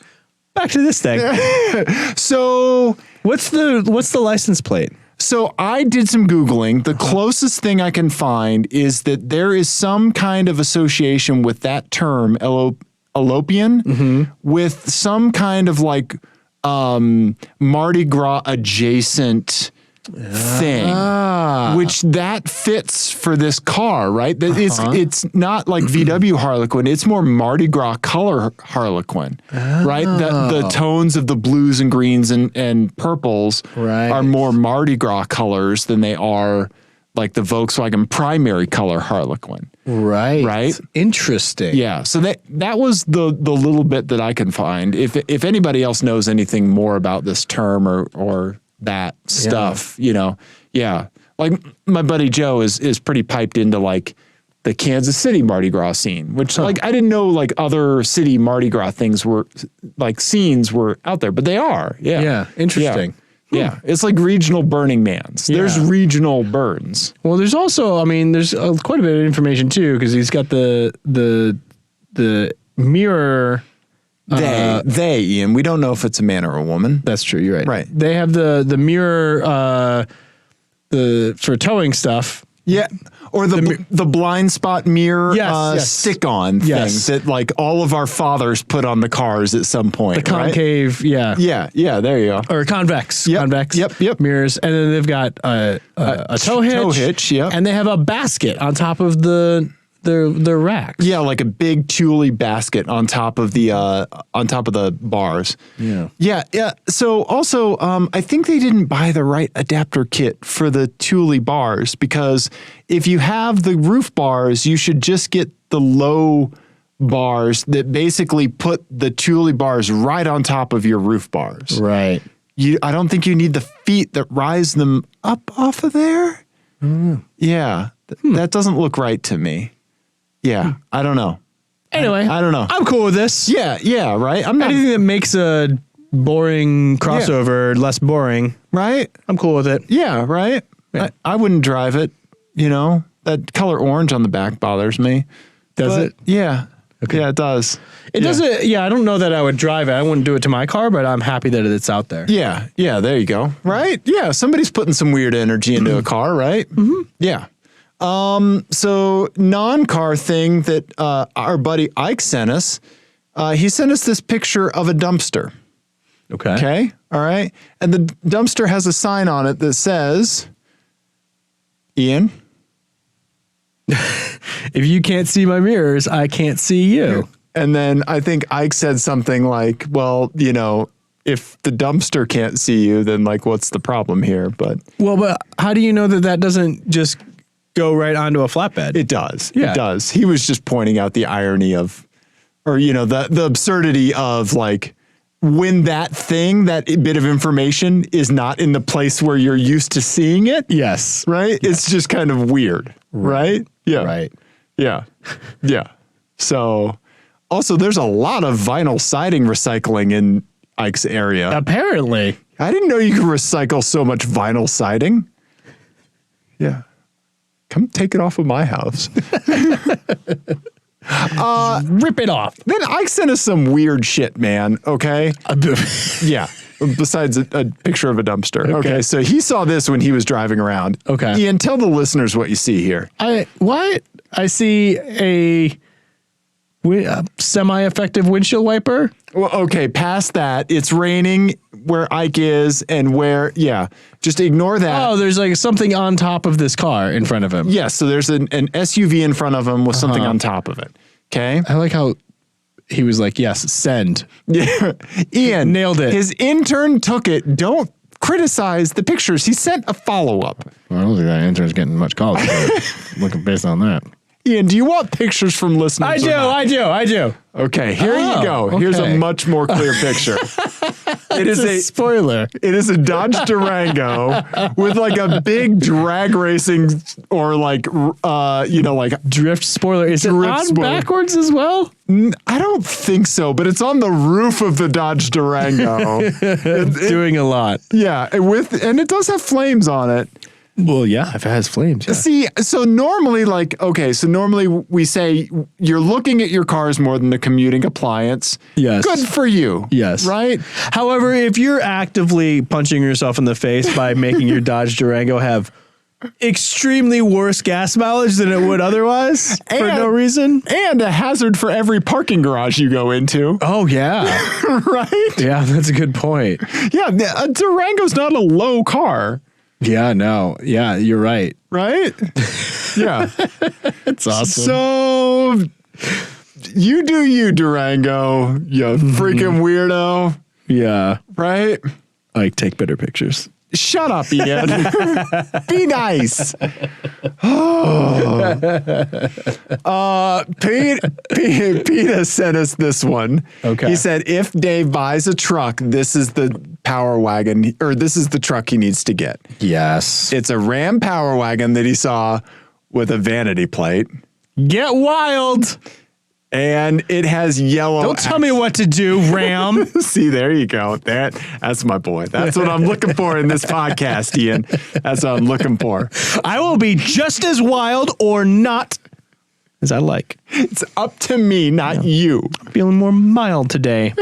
Back to this thing. So what's the license plate? So I did some Googling. The closest thing I can find is that there is some kind of association with that term, Elopian, with some kind of like Mardi Gras adjacent thing, which that fits for this car, right? It's not like VW Harlequin. It's more Mardi Gras color Harlequin, right? The tones of the blues and greens and purples are more Mardi Gras colors than they are like the Volkswagen primary color Harlequin. Right. Interesting. Yeah. So that was the little bit that I can find. If anybody else knows anything more about this term or that stuff, yeah. Like my buddy Joe is pretty piped into like the Kansas City Mardi Gras scene, which like I didn't know like other city Mardi Gras things were like scenes were out there, but they are. Yeah. Yeah. Interesting. Yeah, it's like regional Burning Mans. There's regional burns. Well, there's also, there's quite a bit of information too, because he's got the mirror. They, Ian. We don't know if it's a man or a woman. That's true. You're right. Right. They have the mirror, for towing stuff. Yeah. Or the blind spot mirror stick-on thing that like all of our fathers put on the cars at some point. The concave, Yeah, there you go. Or convex. Yep. Convex Yep. mirrors. And then they've got a tow hitch. Tow hitch, yeah. And they have a basket on top of the racks. Yeah, like a big Thule basket on top of the bars. Yeah. So also, I think they didn't buy the right adapter kit for the Thule bars, because if you have the roof bars, you should just get the low bars that basically put the Thule bars right on top of your roof bars. Right. I don't think you need the feet that rise them up off of there. Yeah, that doesn't look right to me. Yeah, I don't know. Anyway, I don't know. I'm cool with this. Yeah, right. I'm not anything that makes a boring crossover less boring. Right. I'm cool with it. Yeah, right. Yeah. I wouldn't drive it. That color orange on the back bothers me. Does it? Yeah. Okay. Yeah, it does. It doesn't. Yeah, I don't know that I would drive it. I wouldn't do it to my car, but I'm happy that it's out there. Yeah. There you go. Right. Yeah. Somebody's putting some weird energy into a car, right? Mm-hmm. Yeah. So non-car thing that our buddy Ike sent us, he sent us this picture of a dumpster. Okay. All right. And the dumpster has a sign on it that says, Ian? If you can't see my mirrors, I can't see you. And then I think Ike said something like, well, if the dumpster can't see you, then like, what's the problem here? But how do you know that doesn't just go right onto a flatbed? It does. Yeah. It does. He was just pointing out the irony of, or, the absurdity of like, when that bit of information is not in the place where you're used to seeing it. Yes. Right? Yes. It's just kind of weird. Right? Yeah. Right. Yeah. Yeah. So also there's a lot of vinyl siding recycling in Ike's area. Apparently. I didn't know you could recycle so much vinyl siding. Yeah. Come take it off of my house. Rip it off. Then Ike sent us some weird shit, man. Okay. Yeah. Besides a picture of a dumpster. Okay. So he saw this when he was driving around. Okay. Ian, tell the listeners what you see here. I see a semi-effective windshield wiper. Well, okay. Past that, it's raining where Ike is and just ignore that. Oh, there's like something on top of this car in front of him. Yes. So there's an SUV in front of him with something on top of it. Okay. I like how he was like, yes, send. Yeah. Ian nailed it. His intern took it. Don't criticize the pictures. He sent a follow-up. Well, I don't think that intern's getting much calls looking based on that. Ian, do you want pictures from listeners? I do. Okay, here you go. Okay. Here's a much more clear picture. It is a spoiler. It is a Dodge Durango with like a big drag racing or like drift spoiler. Is it on backwards as well? I don't think so, but it's on the roof of the Dodge Durango. It's doing a lot. Yeah, and it does have flames on it. Well, yeah, if it has flames. Yeah. See, so normally we say you're looking at your cars more than the commuting appliance. Yes. Good for you. Yes. Right? However, if you're actively punching yourself in the face by making your Dodge Durango have extremely worse gas mileage than it would otherwise for no reason. And a hazard for every parking garage you go into. Oh, yeah. Right? Yeah, that's a good point. Yeah, a Durango's not a low car. Yeah, no. Yeah, you're right. Right? Yeah. It's awesome. So you do you, Durango, you freaking weirdo. Yeah. Right? I take better pictures. Shut up, Ian. Be nice. Pete sent us this one. Okay. He said, if Dave buys a truck, this is the power wagon, or this is the truck he needs to get. Yes. It's a Ram Power Wagon that he saw with a vanity plate. Get wild. And it has yellow. Don't tell me what to do, Ram. See, there you go. That's my boy. That's what I'm looking for in this podcast, Ian. That's what I'm looking for. I will be just as wild or not as I like. It's up to me, not you. I'm feeling more mild today.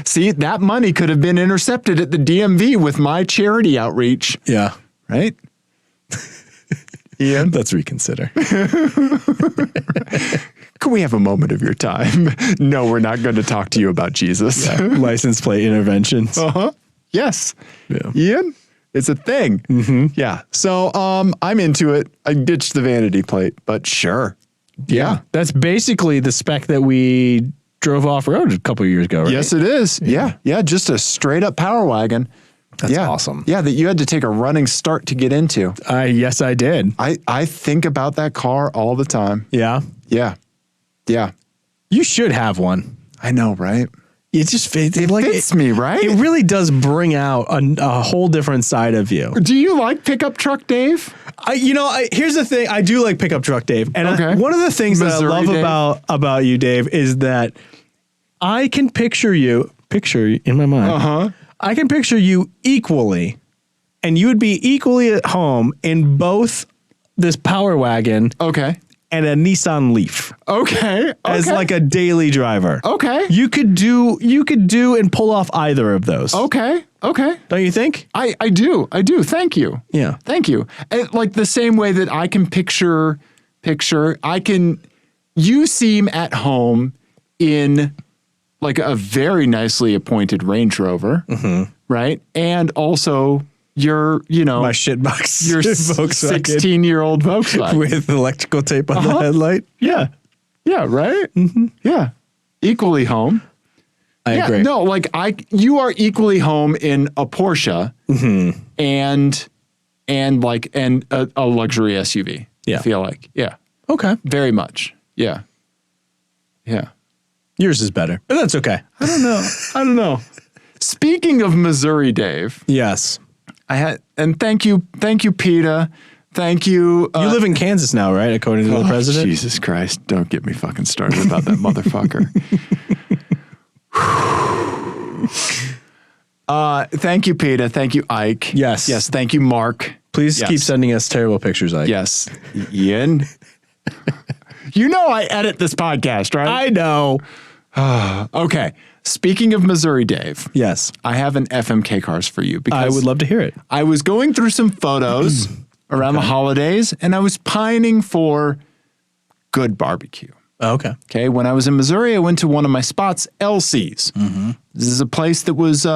See, that money could have been intercepted at the DMV with my charity outreach. Yeah. Right? Ian? Let's reconsider. Can we have a moment of your time? No, we're not going to talk to you about Jesus. Yeah. License plate interventions. Uh-huh. Yes. Yeah. Ian, it's a thing. Mm-hmm. Yeah. So I'm into it. I ditched the vanity plate, but sure. Yeah. That's basically the spec that we drove off-road a couple of years ago, right? Yes, it is. Yeah. Yeah. Just a straight up power wagon. That's awesome. Yeah, that you had to take a running start to get into. Yes, I did. I think about that car all the time. Yeah. Yeah. Yeah. You should have one. I know, right? It just fits. It fits me, right? It really does bring out a whole different side of you. Do you like pickup truck Dave? Here's the thing. I do like pickup truck Dave. And one of the things that I love Dave. about you, Dave, is that I can picture in my mind. Uh-huh. I can picture you equally, and you would be equally at home in both this Power Wagon Okay. and a Nissan Leaf. Okay. As like a daily driver. Okay. You could do and pull off either of those. Okay. Okay. Don't you think? I do. Thank you. Yeah. Thank you. And like the same way that I can you seem at home in like a very nicely appointed Range Rover, right? And also your, My shitbox. your 16-year-old Volkswagen. with electrical tape on the headlight. Yeah. Yeah, right? Mm-hmm. Yeah. Equally home. I agree. No, like you are equally home in a Porsche and a luxury SUV. Yeah. I feel like. Yeah. Okay. Very much. Yeah. Yeah. Yours is better, but that's okay. I don't know. Speaking of Missouri, Dave. Yes. Thank you, PETA. Thank you. You live in Kansas now, right? According to the president? Jesus Christ. Don't get me fucking started about that motherfucker. Thank you, PETA. Thank you, Ike. Yes. Yes. Thank you, Mark. Please keep sending us terrible pictures, Ike. Yes. Ian. You know I edit this podcast, right? I know. Okay. Speaking of Missouri, Dave. Yes. I have an FMK Cars for you because I would love to hear it. I was going through some photos around the holidays and I was pining for good barbecue. Okay. Okay. When I was in Missouri, I went to one of my spots, LC's. This is a place that was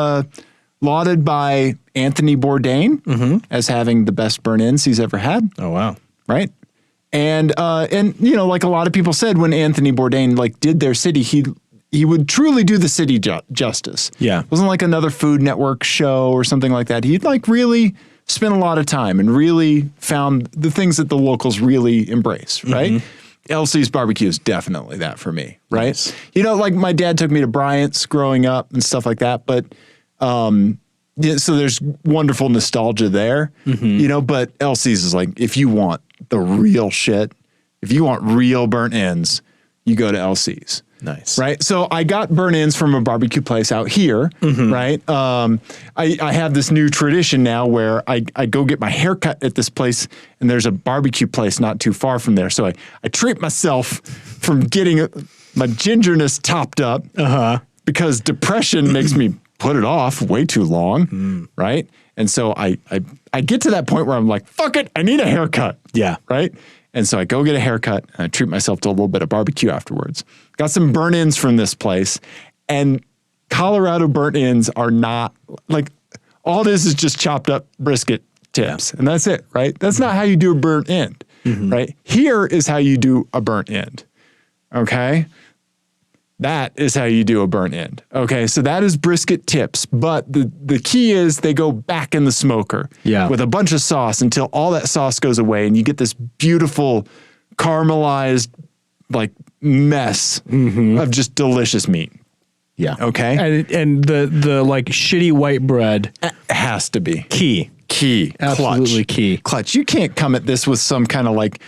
lauded by Anthony Bourdain as having the best burn-ins he's ever had. Oh, wow. Right. And like a lot of people said, when Anthony Bourdain did their city, he would truly do the city justice. Yeah. It wasn't like another Food Network show or something like that. He'd really spent a lot of time and really found the things that the locals really embrace, right? LC's barbecue is definitely that for me, right? Nice. My dad took me to Bryant's growing up and stuff like that, but so there's wonderful nostalgia there, but LC's is if you want the real shit, if you want real burnt ends, you go to LC's. Nice. Right. So I got burn-ins from a barbecue place out here. Right. I have this new tradition now where I go get my hair cut at this place and there's a barbecue place not too far from there. So I treat myself from getting my gingerness topped up because depression makes me put it off way too long. Right. And so I get to that point where I'm like, fuck it, I need a haircut. Yeah. Right. And so I go get a haircut and I treat myself to a little bit of barbecue afterwards. Got some burn-ins from this place, and Colorado burnt-ins are not all it is just chopped up brisket tips, and that's it, right? That's not how you do a burnt end, right? Here is how you do a burnt end, okay? That is how you do a burnt end. Okay, so that is brisket tips, but the key is they go back in the smoker with a bunch of sauce until all that sauce goes away, and you get this beautiful caramelized like mess of just delicious meat. Yeah. Okay. And the like shitty white bread has to be key. Absolutely key. Clutch. You can't come at this with some kind of like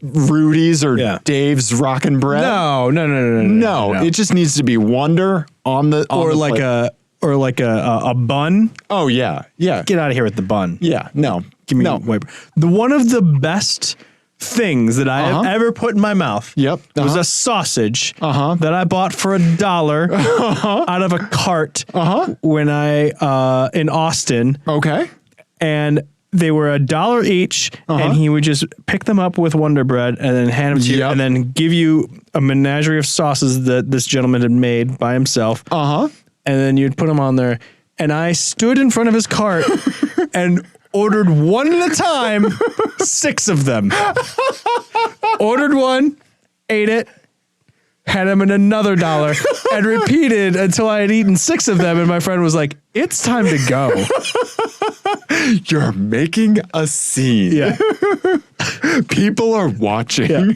Rudy's or Dave's Rockin' Bread. No. It just needs to be Wonder on the plate. a bun. Oh yeah. Get out of here with the bun. Yeah. No. Give me the one of the best things that I have ever put in my mouth. Was a sausage that I bought for $1 out of a cart when I in Austin. Okay. And they were $1 each, and he would just pick them up with Wonder Bread and then hand them to you, and then give you a menagerie of sauces that this gentleman had made by himself. And then you'd put them on there. And I stood in front of his cart and ordered one at a time, 6 of them. Ordered one, ate it, had him in another $1, and repeated until I had eaten 6 of them. And my friend was like, "It's time to go." You're making a scene. Yeah. People are watching. Yeah.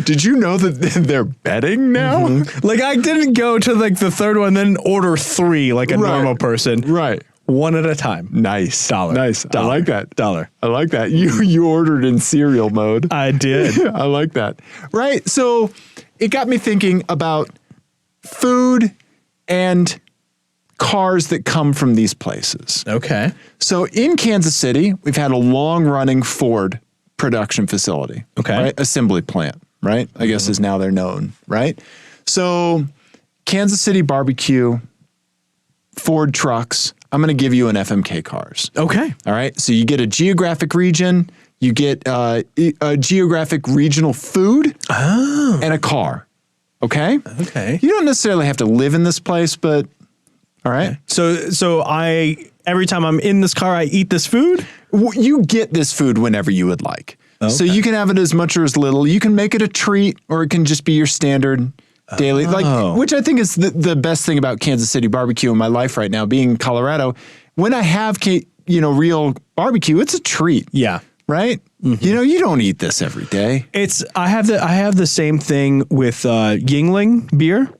Did you know that they're betting now? Like, I didn't go to like the third one, then order 3 like a normal person. Right. One at a time. Nice. $1. Nice. I like that. $1. I like that. You ordered in cereal mode. I did. I like that. Right. So it got me thinking about food and cars that come from these places. Okay. So in Kansas City, we've had a long-running Ford production facility. Okay. Right? Assembly plant, right? I guess is now they're known, right? So Kansas City barbecue, Ford trucks. I'm going to give you an FMK cars. Okay. All right. So you get a geographic region, you get a geographic regional food, and a car. Okay. Okay. You don't necessarily have to live in this place, but all right. So every time I'm in this car, I eat this food? You get this food whenever you would like. Okay. So you can have it as much or as little. You can make it a treat, or it can just be your standard daily, which I think is the best thing about Kansas City barbecue in my life right now, being in Colorado. When I have, real barbecue, it's a treat. Yeah. Right. You don't eat this every day. I have the same thing with Yingling beer.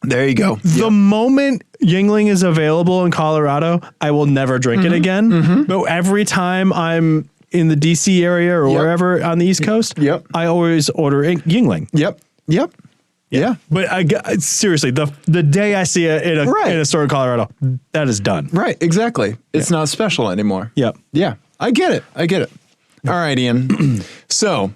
There you go. The moment Yingling is available in Colorado, I will never drink it again. But every time I'm in the DC area or wherever on the East Coast, I always order Yingling. Yep. Yeah. But seriously, the day I see it in a store in Colorado, that is done. Right. Exactly. It's not special anymore. Yep. Yeah. I get it. All right, Ian. So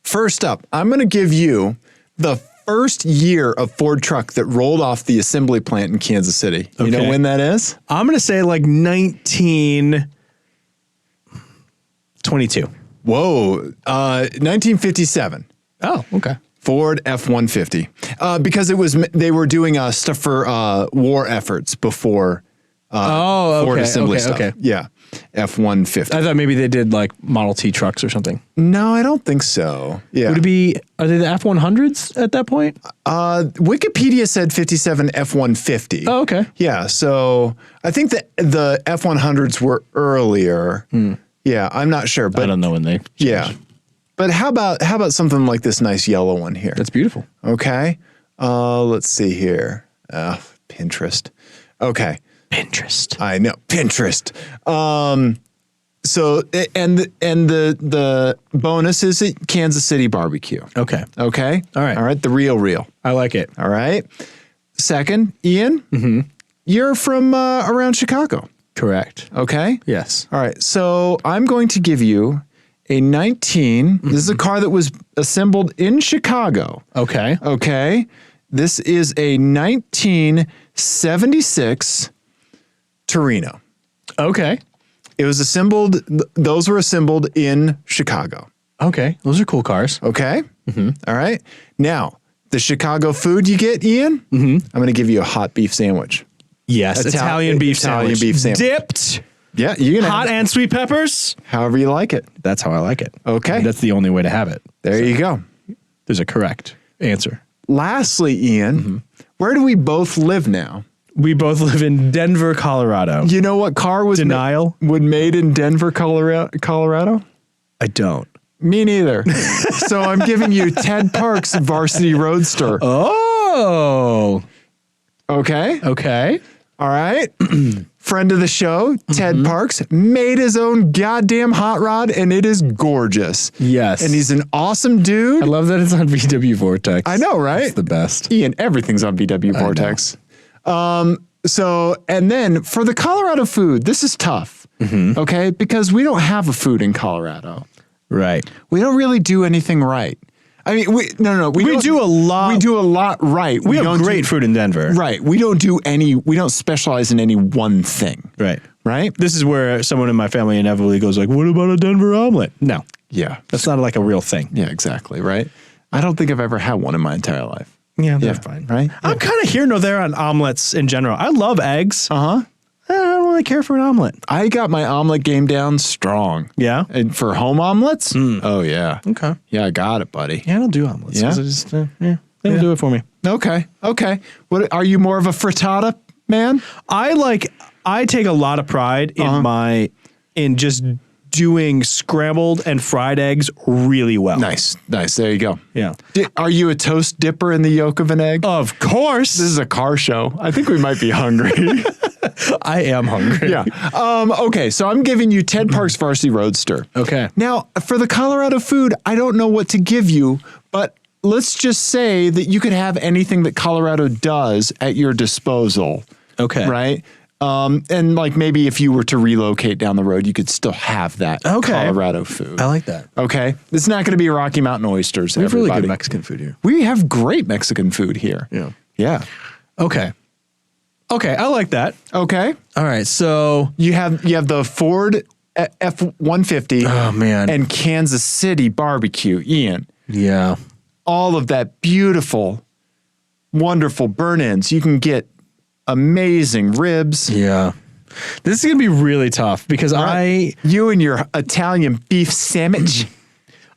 first up, I'm going to give you the first year of Ford truck that rolled off the assembly plant in Kansas City. You know when that is? I'm going to say like 1922. Whoa. 1957. Oh, okay. Ford F-150. Because they were doing stuff for war efforts before Ford assembly stuff. Okay. Yeah. F-150. I thought maybe they did like Model T trucks or something. No, I don't think so. Yeah. Are they the F-100s at that point? Wikipedia said 57 F-150. Oh, okay. Yeah. So I think that the F-100s were earlier. Yeah. I'm not sure. But I don't know when they changed. Yeah. But how about something like this nice yellow one here? That's beautiful. Okay. Let's see here. Pinterest. Okay. Pinterest. I know. Pinterest. So the bonus is at Kansas City barbecue. Okay. Okay. All right. The real. I like it. All right. Second, Ian, you're from around Chicago. Correct. Okay. Yes. All right. So I'm going to give you a 19. This is a car that was assembled in Chicago. Okay. Okay. This is a 1976 Torino. Okay. It was assembled. Those were assembled in Chicago. Okay. Those are cool cars. Okay. All right. Now, the Chicago food you get, Ian, I'm going to give you a hot beef sandwich. Yes. Italian beef sandwich. Beef sandwich. Dipped Yeah, you can hot and sweet peppers. However you like it. That's how I like it. Okay. And that's the only way to have it. There you go. There's a correct answer. Lastly, Ian, where do we both live now? We both live in Denver, Colorado. You know what car was made in Denver, Colorado? I don't. Me neither. So I'm giving you Ted Park's Varsity Roadster. Oh. Okay. Okay. All right. Friend of the show, Ted Parks, made his own goddamn hot rod, and it is gorgeous. Yes. And he's an awesome dude. I love that it's on VW Vortex. I know, right? It's the best. Ian, everything's on VW Vortex. So, and then for the Colorado food, this is tough, okay? Because we don't have a food in Colorado. Right. We don't really do anything right. I mean, we do a lot. We do a lot right. We have great food in Denver. Right. We don't specialize in any one thing. Right. Right. This is where someone in my family inevitably goes like, what about a Denver omelet? No. Yeah. That's not like a real thing. Yeah, exactly. Right. I don't think I've ever had one in my entire life. Yeah, that's fine. Right. I'm kind of here nor there on omelets in general. I love eggs. I don't really care for an omelet. I got my omelet game down strong. Yeah? And for home omelets? Oh, yeah. Okay. Yeah, I got it, buddy. Yeah, I don't do omelets. Yeah? I just, they don't do it for me. Okay. What are you more of a frittata man? I take a lot of pride in just doing scrambled and fried eggs really well. Nice. There you go. Yeah. Are you a toast dipper in the yolk of an egg? Of course. This is a car show. I think we might be hungry. I am hungry. Yeah. Okay, so I'm giving you Ted Park's Varsity Roadster. Okay. Now, for the Colorado food, I don't know what to give you, but let's just say that you could have anything that Colorado does at your disposal. Okay. Right? And like maybe if you were to relocate down the road, you could still have that Colorado food. I like that. Okay. It's not going to be Rocky Mountain oysters. We have really good Mexican food here. We have great Mexican food here. Yeah. Yeah. Okay. I like that. Okay. All right. So you have the Ford F-150. Oh man. And Kansas City barbecue, Ian. Yeah. All of that beautiful, wonderful burn-ins. You can get amazing ribs. Yeah. This is going to be really tough because you and your Italian beef sandwich.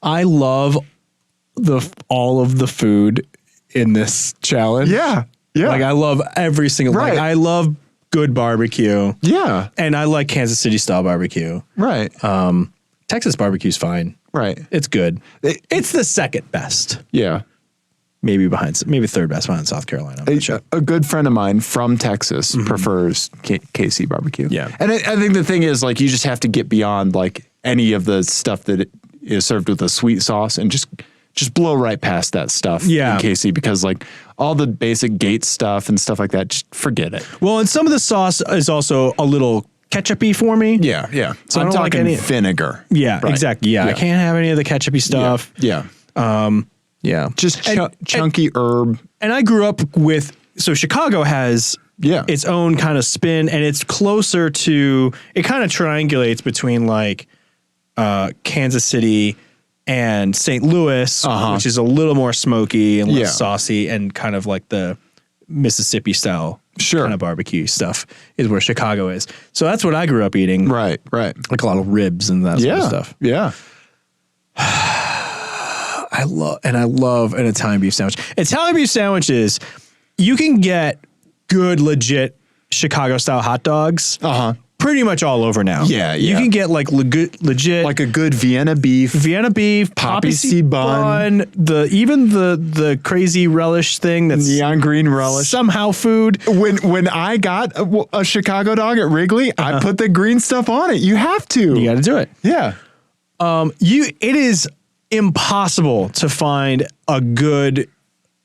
I love all of the food in this challenge. Yeah. Yeah. Like I love every single like I love good barbecue. Yeah. And I like Kansas City style barbecue. Right. Texas barbecue's fine. Right. It's good. It's the second best. Yeah. Maybe third best behind South Carolina. A good friend of mine from Texas prefers KC barbecue. Yeah. And I think the thing is like you just have to get beyond like any of the stuff that is served with a sweet sauce and just blow right past that stuff in KC because like all the basic Gates stuff and stuff like that, just forget it. Well, and some of the sauce is also a little ketchup-y for me. Yeah, yeah. So I'm talking like vinegar. Yeah, right. Exactly. Yeah, I can't have any of the ketchup-y stuff. Yeah. Yeah. Just chunky herb. And I grew up so Chicago has its own kind of spin and it's closer to, it kind of triangulates between like Kansas City and St. Louis, which is a little more smoky and less saucy and kind of like the Mississippi style kind of barbecue stuff is where Chicago is. So that's what I grew up eating. Right. Like a lot of ribs and that sort of stuff. Yeah. I love an Italian beef sandwich. Italian beef sandwiches, you can get good, legit Chicago style hot dogs. Pretty much all over now. Yeah. You can get like legit, like a good Vienna beef, poppy seed bun, the crazy relish thing that's neon green relish, somehow food. When I got a Chicago dog at Wrigley, I put the green stuff on it. You have to. You got to do it. Yeah. It is impossible to find a good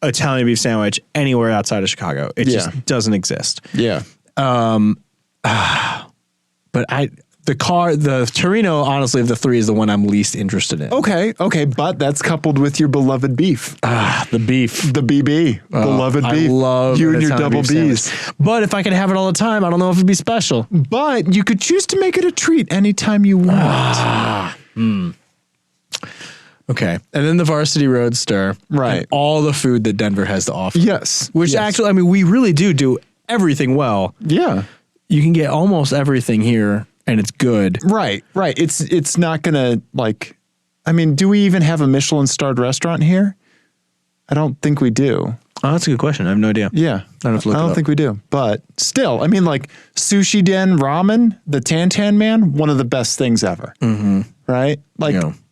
Italian beef sandwich anywhere outside of Chicago. It just doesn't exist. Yeah. But the Torino, honestly, of the three is the one I'm least interested in. Okay. But that's coupled with your beloved beef. The beef. The BB. Beloved beef. I love you and your double B's. Sandwich. But if I could have it all the time, I don't know if it'd be special. But you could choose to make it a treat anytime you want. Okay. And then the Varsity Roadster. Right. And all the food that Denver has to offer. Yes. Which actually, I mean, we really do everything well. Yeah. You can get almost everything here and it's good. Right. It's not gonna do we even have a Michelin starred restaurant here? I don't think we do. Oh, that's a good question. I have no idea. Yeah. I don't think we do. But still, Sushi Den Ramen, the Tantan Man, one of the best things ever. Mm-hmm. Right?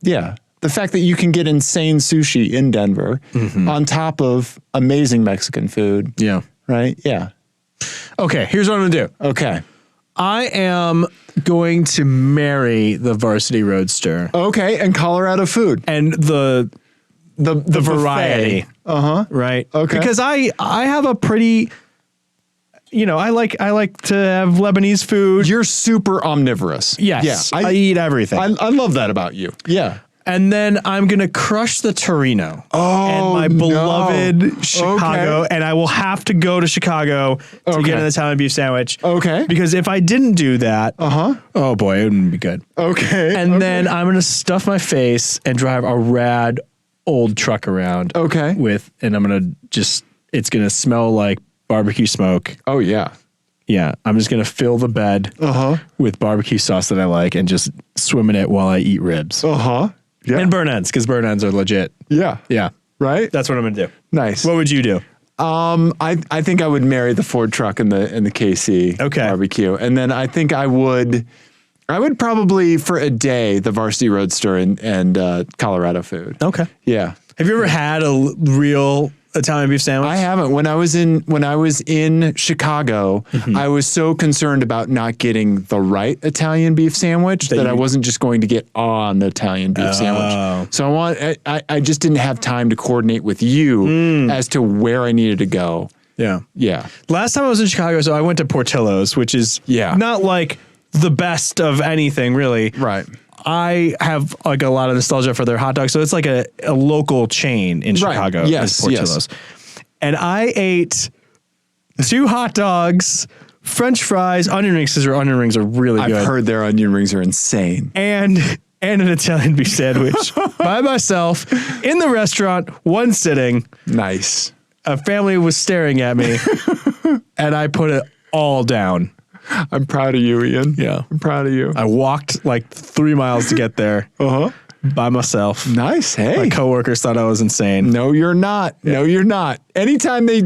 Yeah. The fact that you can get insane sushi in Denver on top of amazing Mexican food. Yeah. Right? Yeah. Okay, here's what I'm going to do. Okay. I am going to marry the Varsity Roadster. Okay, and Colorado food. And the variety. Right? Okay. Because I have a pretty, I like to have Lebanese food. You're super omnivorous. Yes. Yeah. I eat everything. I love that about you. Yeah. And then I'm going to crush the Torino. Oh, and my beloved Chicago. Okay. And I will have to go to Chicago to get an Italian beef sandwich. Okay. Because if I didn't do that, oh boy, it wouldn't be good. Okay. And then I'm going to stuff my face and drive a rad old truck around. Okay. And I'm going to it's going to smell like barbecue smoke. Oh, yeah. Yeah. I'm just going to fill the bed with barbecue sauce that I like and just swim in it while I eat ribs. Yeah. And burn ends, because burn ends are legit. Yeah. Yeah. Right? That's what I'm going to do. Nice. What would you do? I think I would marry the Ford truck and the KC barbecue. And then I think I would probably for a day the Varsity Roadster and Colorado food. Okay. Yeah. Have you ever had a real Italian beef sandwich? I haven't. When I was in Chicago, I was so concerned about not getting the right Italian beef sandwich that I wasn't just going to get an Italian beef sandwich. So I just didn't have time to coordinate with you as to where I needed to go. Yeah. Yeah. Last time I was in Chicago, so I went to Portillo's, which is not like the best of anything, really. Right. I have a lot of nostalgia for their hot dogs. So it's like a local chain in Chicago. Yes, Portillo's. And I ate 2 hot dogs, French fries, onion rings, because their onion rings are really good. I've heard their onion rings are insane. And an Italian beef sandwich by myself in the restaurant, one sitting. Nice. A family was staring at me and I put it all down. I'm proud of you, Ian. Yeah. I'm proud of you. I walked 3 miles to get there by myself. Nice. Hey. My coworkers thought I was insane. No, you're not. Yeah. No, you're not. Anytime they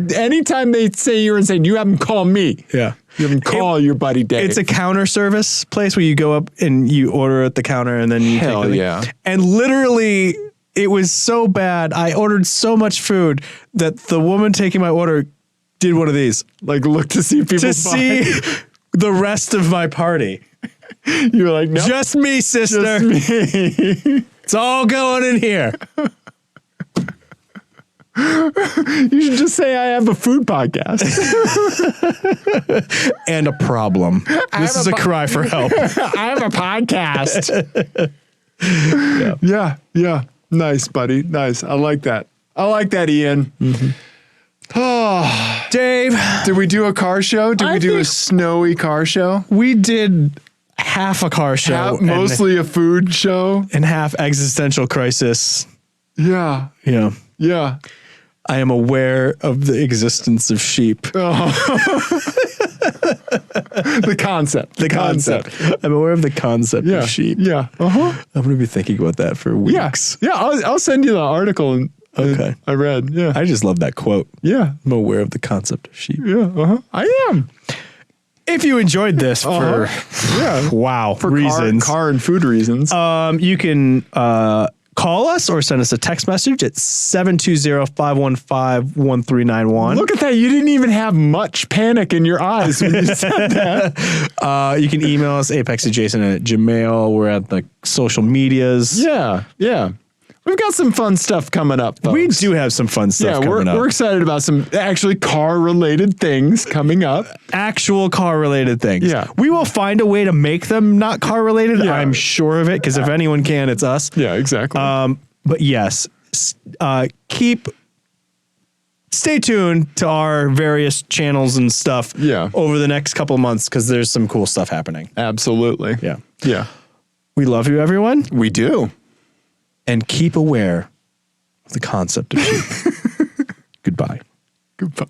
say you're insane, you have them call me. Yeah. You have them call your buddy Dave. It's a counter service place where you go up and you order at the counter and then you Hell take yeah. And literally it was so bad. I ordered so much food that the woman taking my order did one of these. Look to see people to see the rest of my party. You were like, no, just me, sister. Just me. It's all going in here. You should just say I have a food podcast. And a problem. This is a cry for help. I have a podcast. Yeah. Nice, buddy. Nice. I like that, Ian. Oh, Dave, did we do a car show? Did we do a snowy car show? We did half a car show. Mostly a food show. And half existential crisis. Yeah. Yeah. Yeah. I am aware of the existence of sheep. The concept. I'm aware of the concept of sheep. Yeah. I'm going to be thinking about that for weeks. Yeah. I'll send you the article. Okay. I read. Yeah. I just love that quote. Yeah. I'm aware of the concept of sheep. Yeah. I am. If you enjoyed this for reasons. Car and food reasons. You can call us or send us a text message at 720-515-1391. Look at that. You didn't even have much panic in your eyes when you said that. You can email us apexadjacent@gmail.com. We're at the social medias. Yeah. We've got some fun stuff coming up, folks. We do have some fun stuff coming up. We're excited about some actually car-related things coming up. Actual car-related things. Yeah. We will find a way to make them not car-related. Yeah. I'm sure of it, because if anyone can, it's us. Yeah, exactly. But yes, stay tuned to our various channels and stuff over the next couple of months, because there's some cool stuff happening. Absolutely. Yeah. We love you, everyone. We do. And keep aware of the concept of sheep. Goodbye. Goodbye.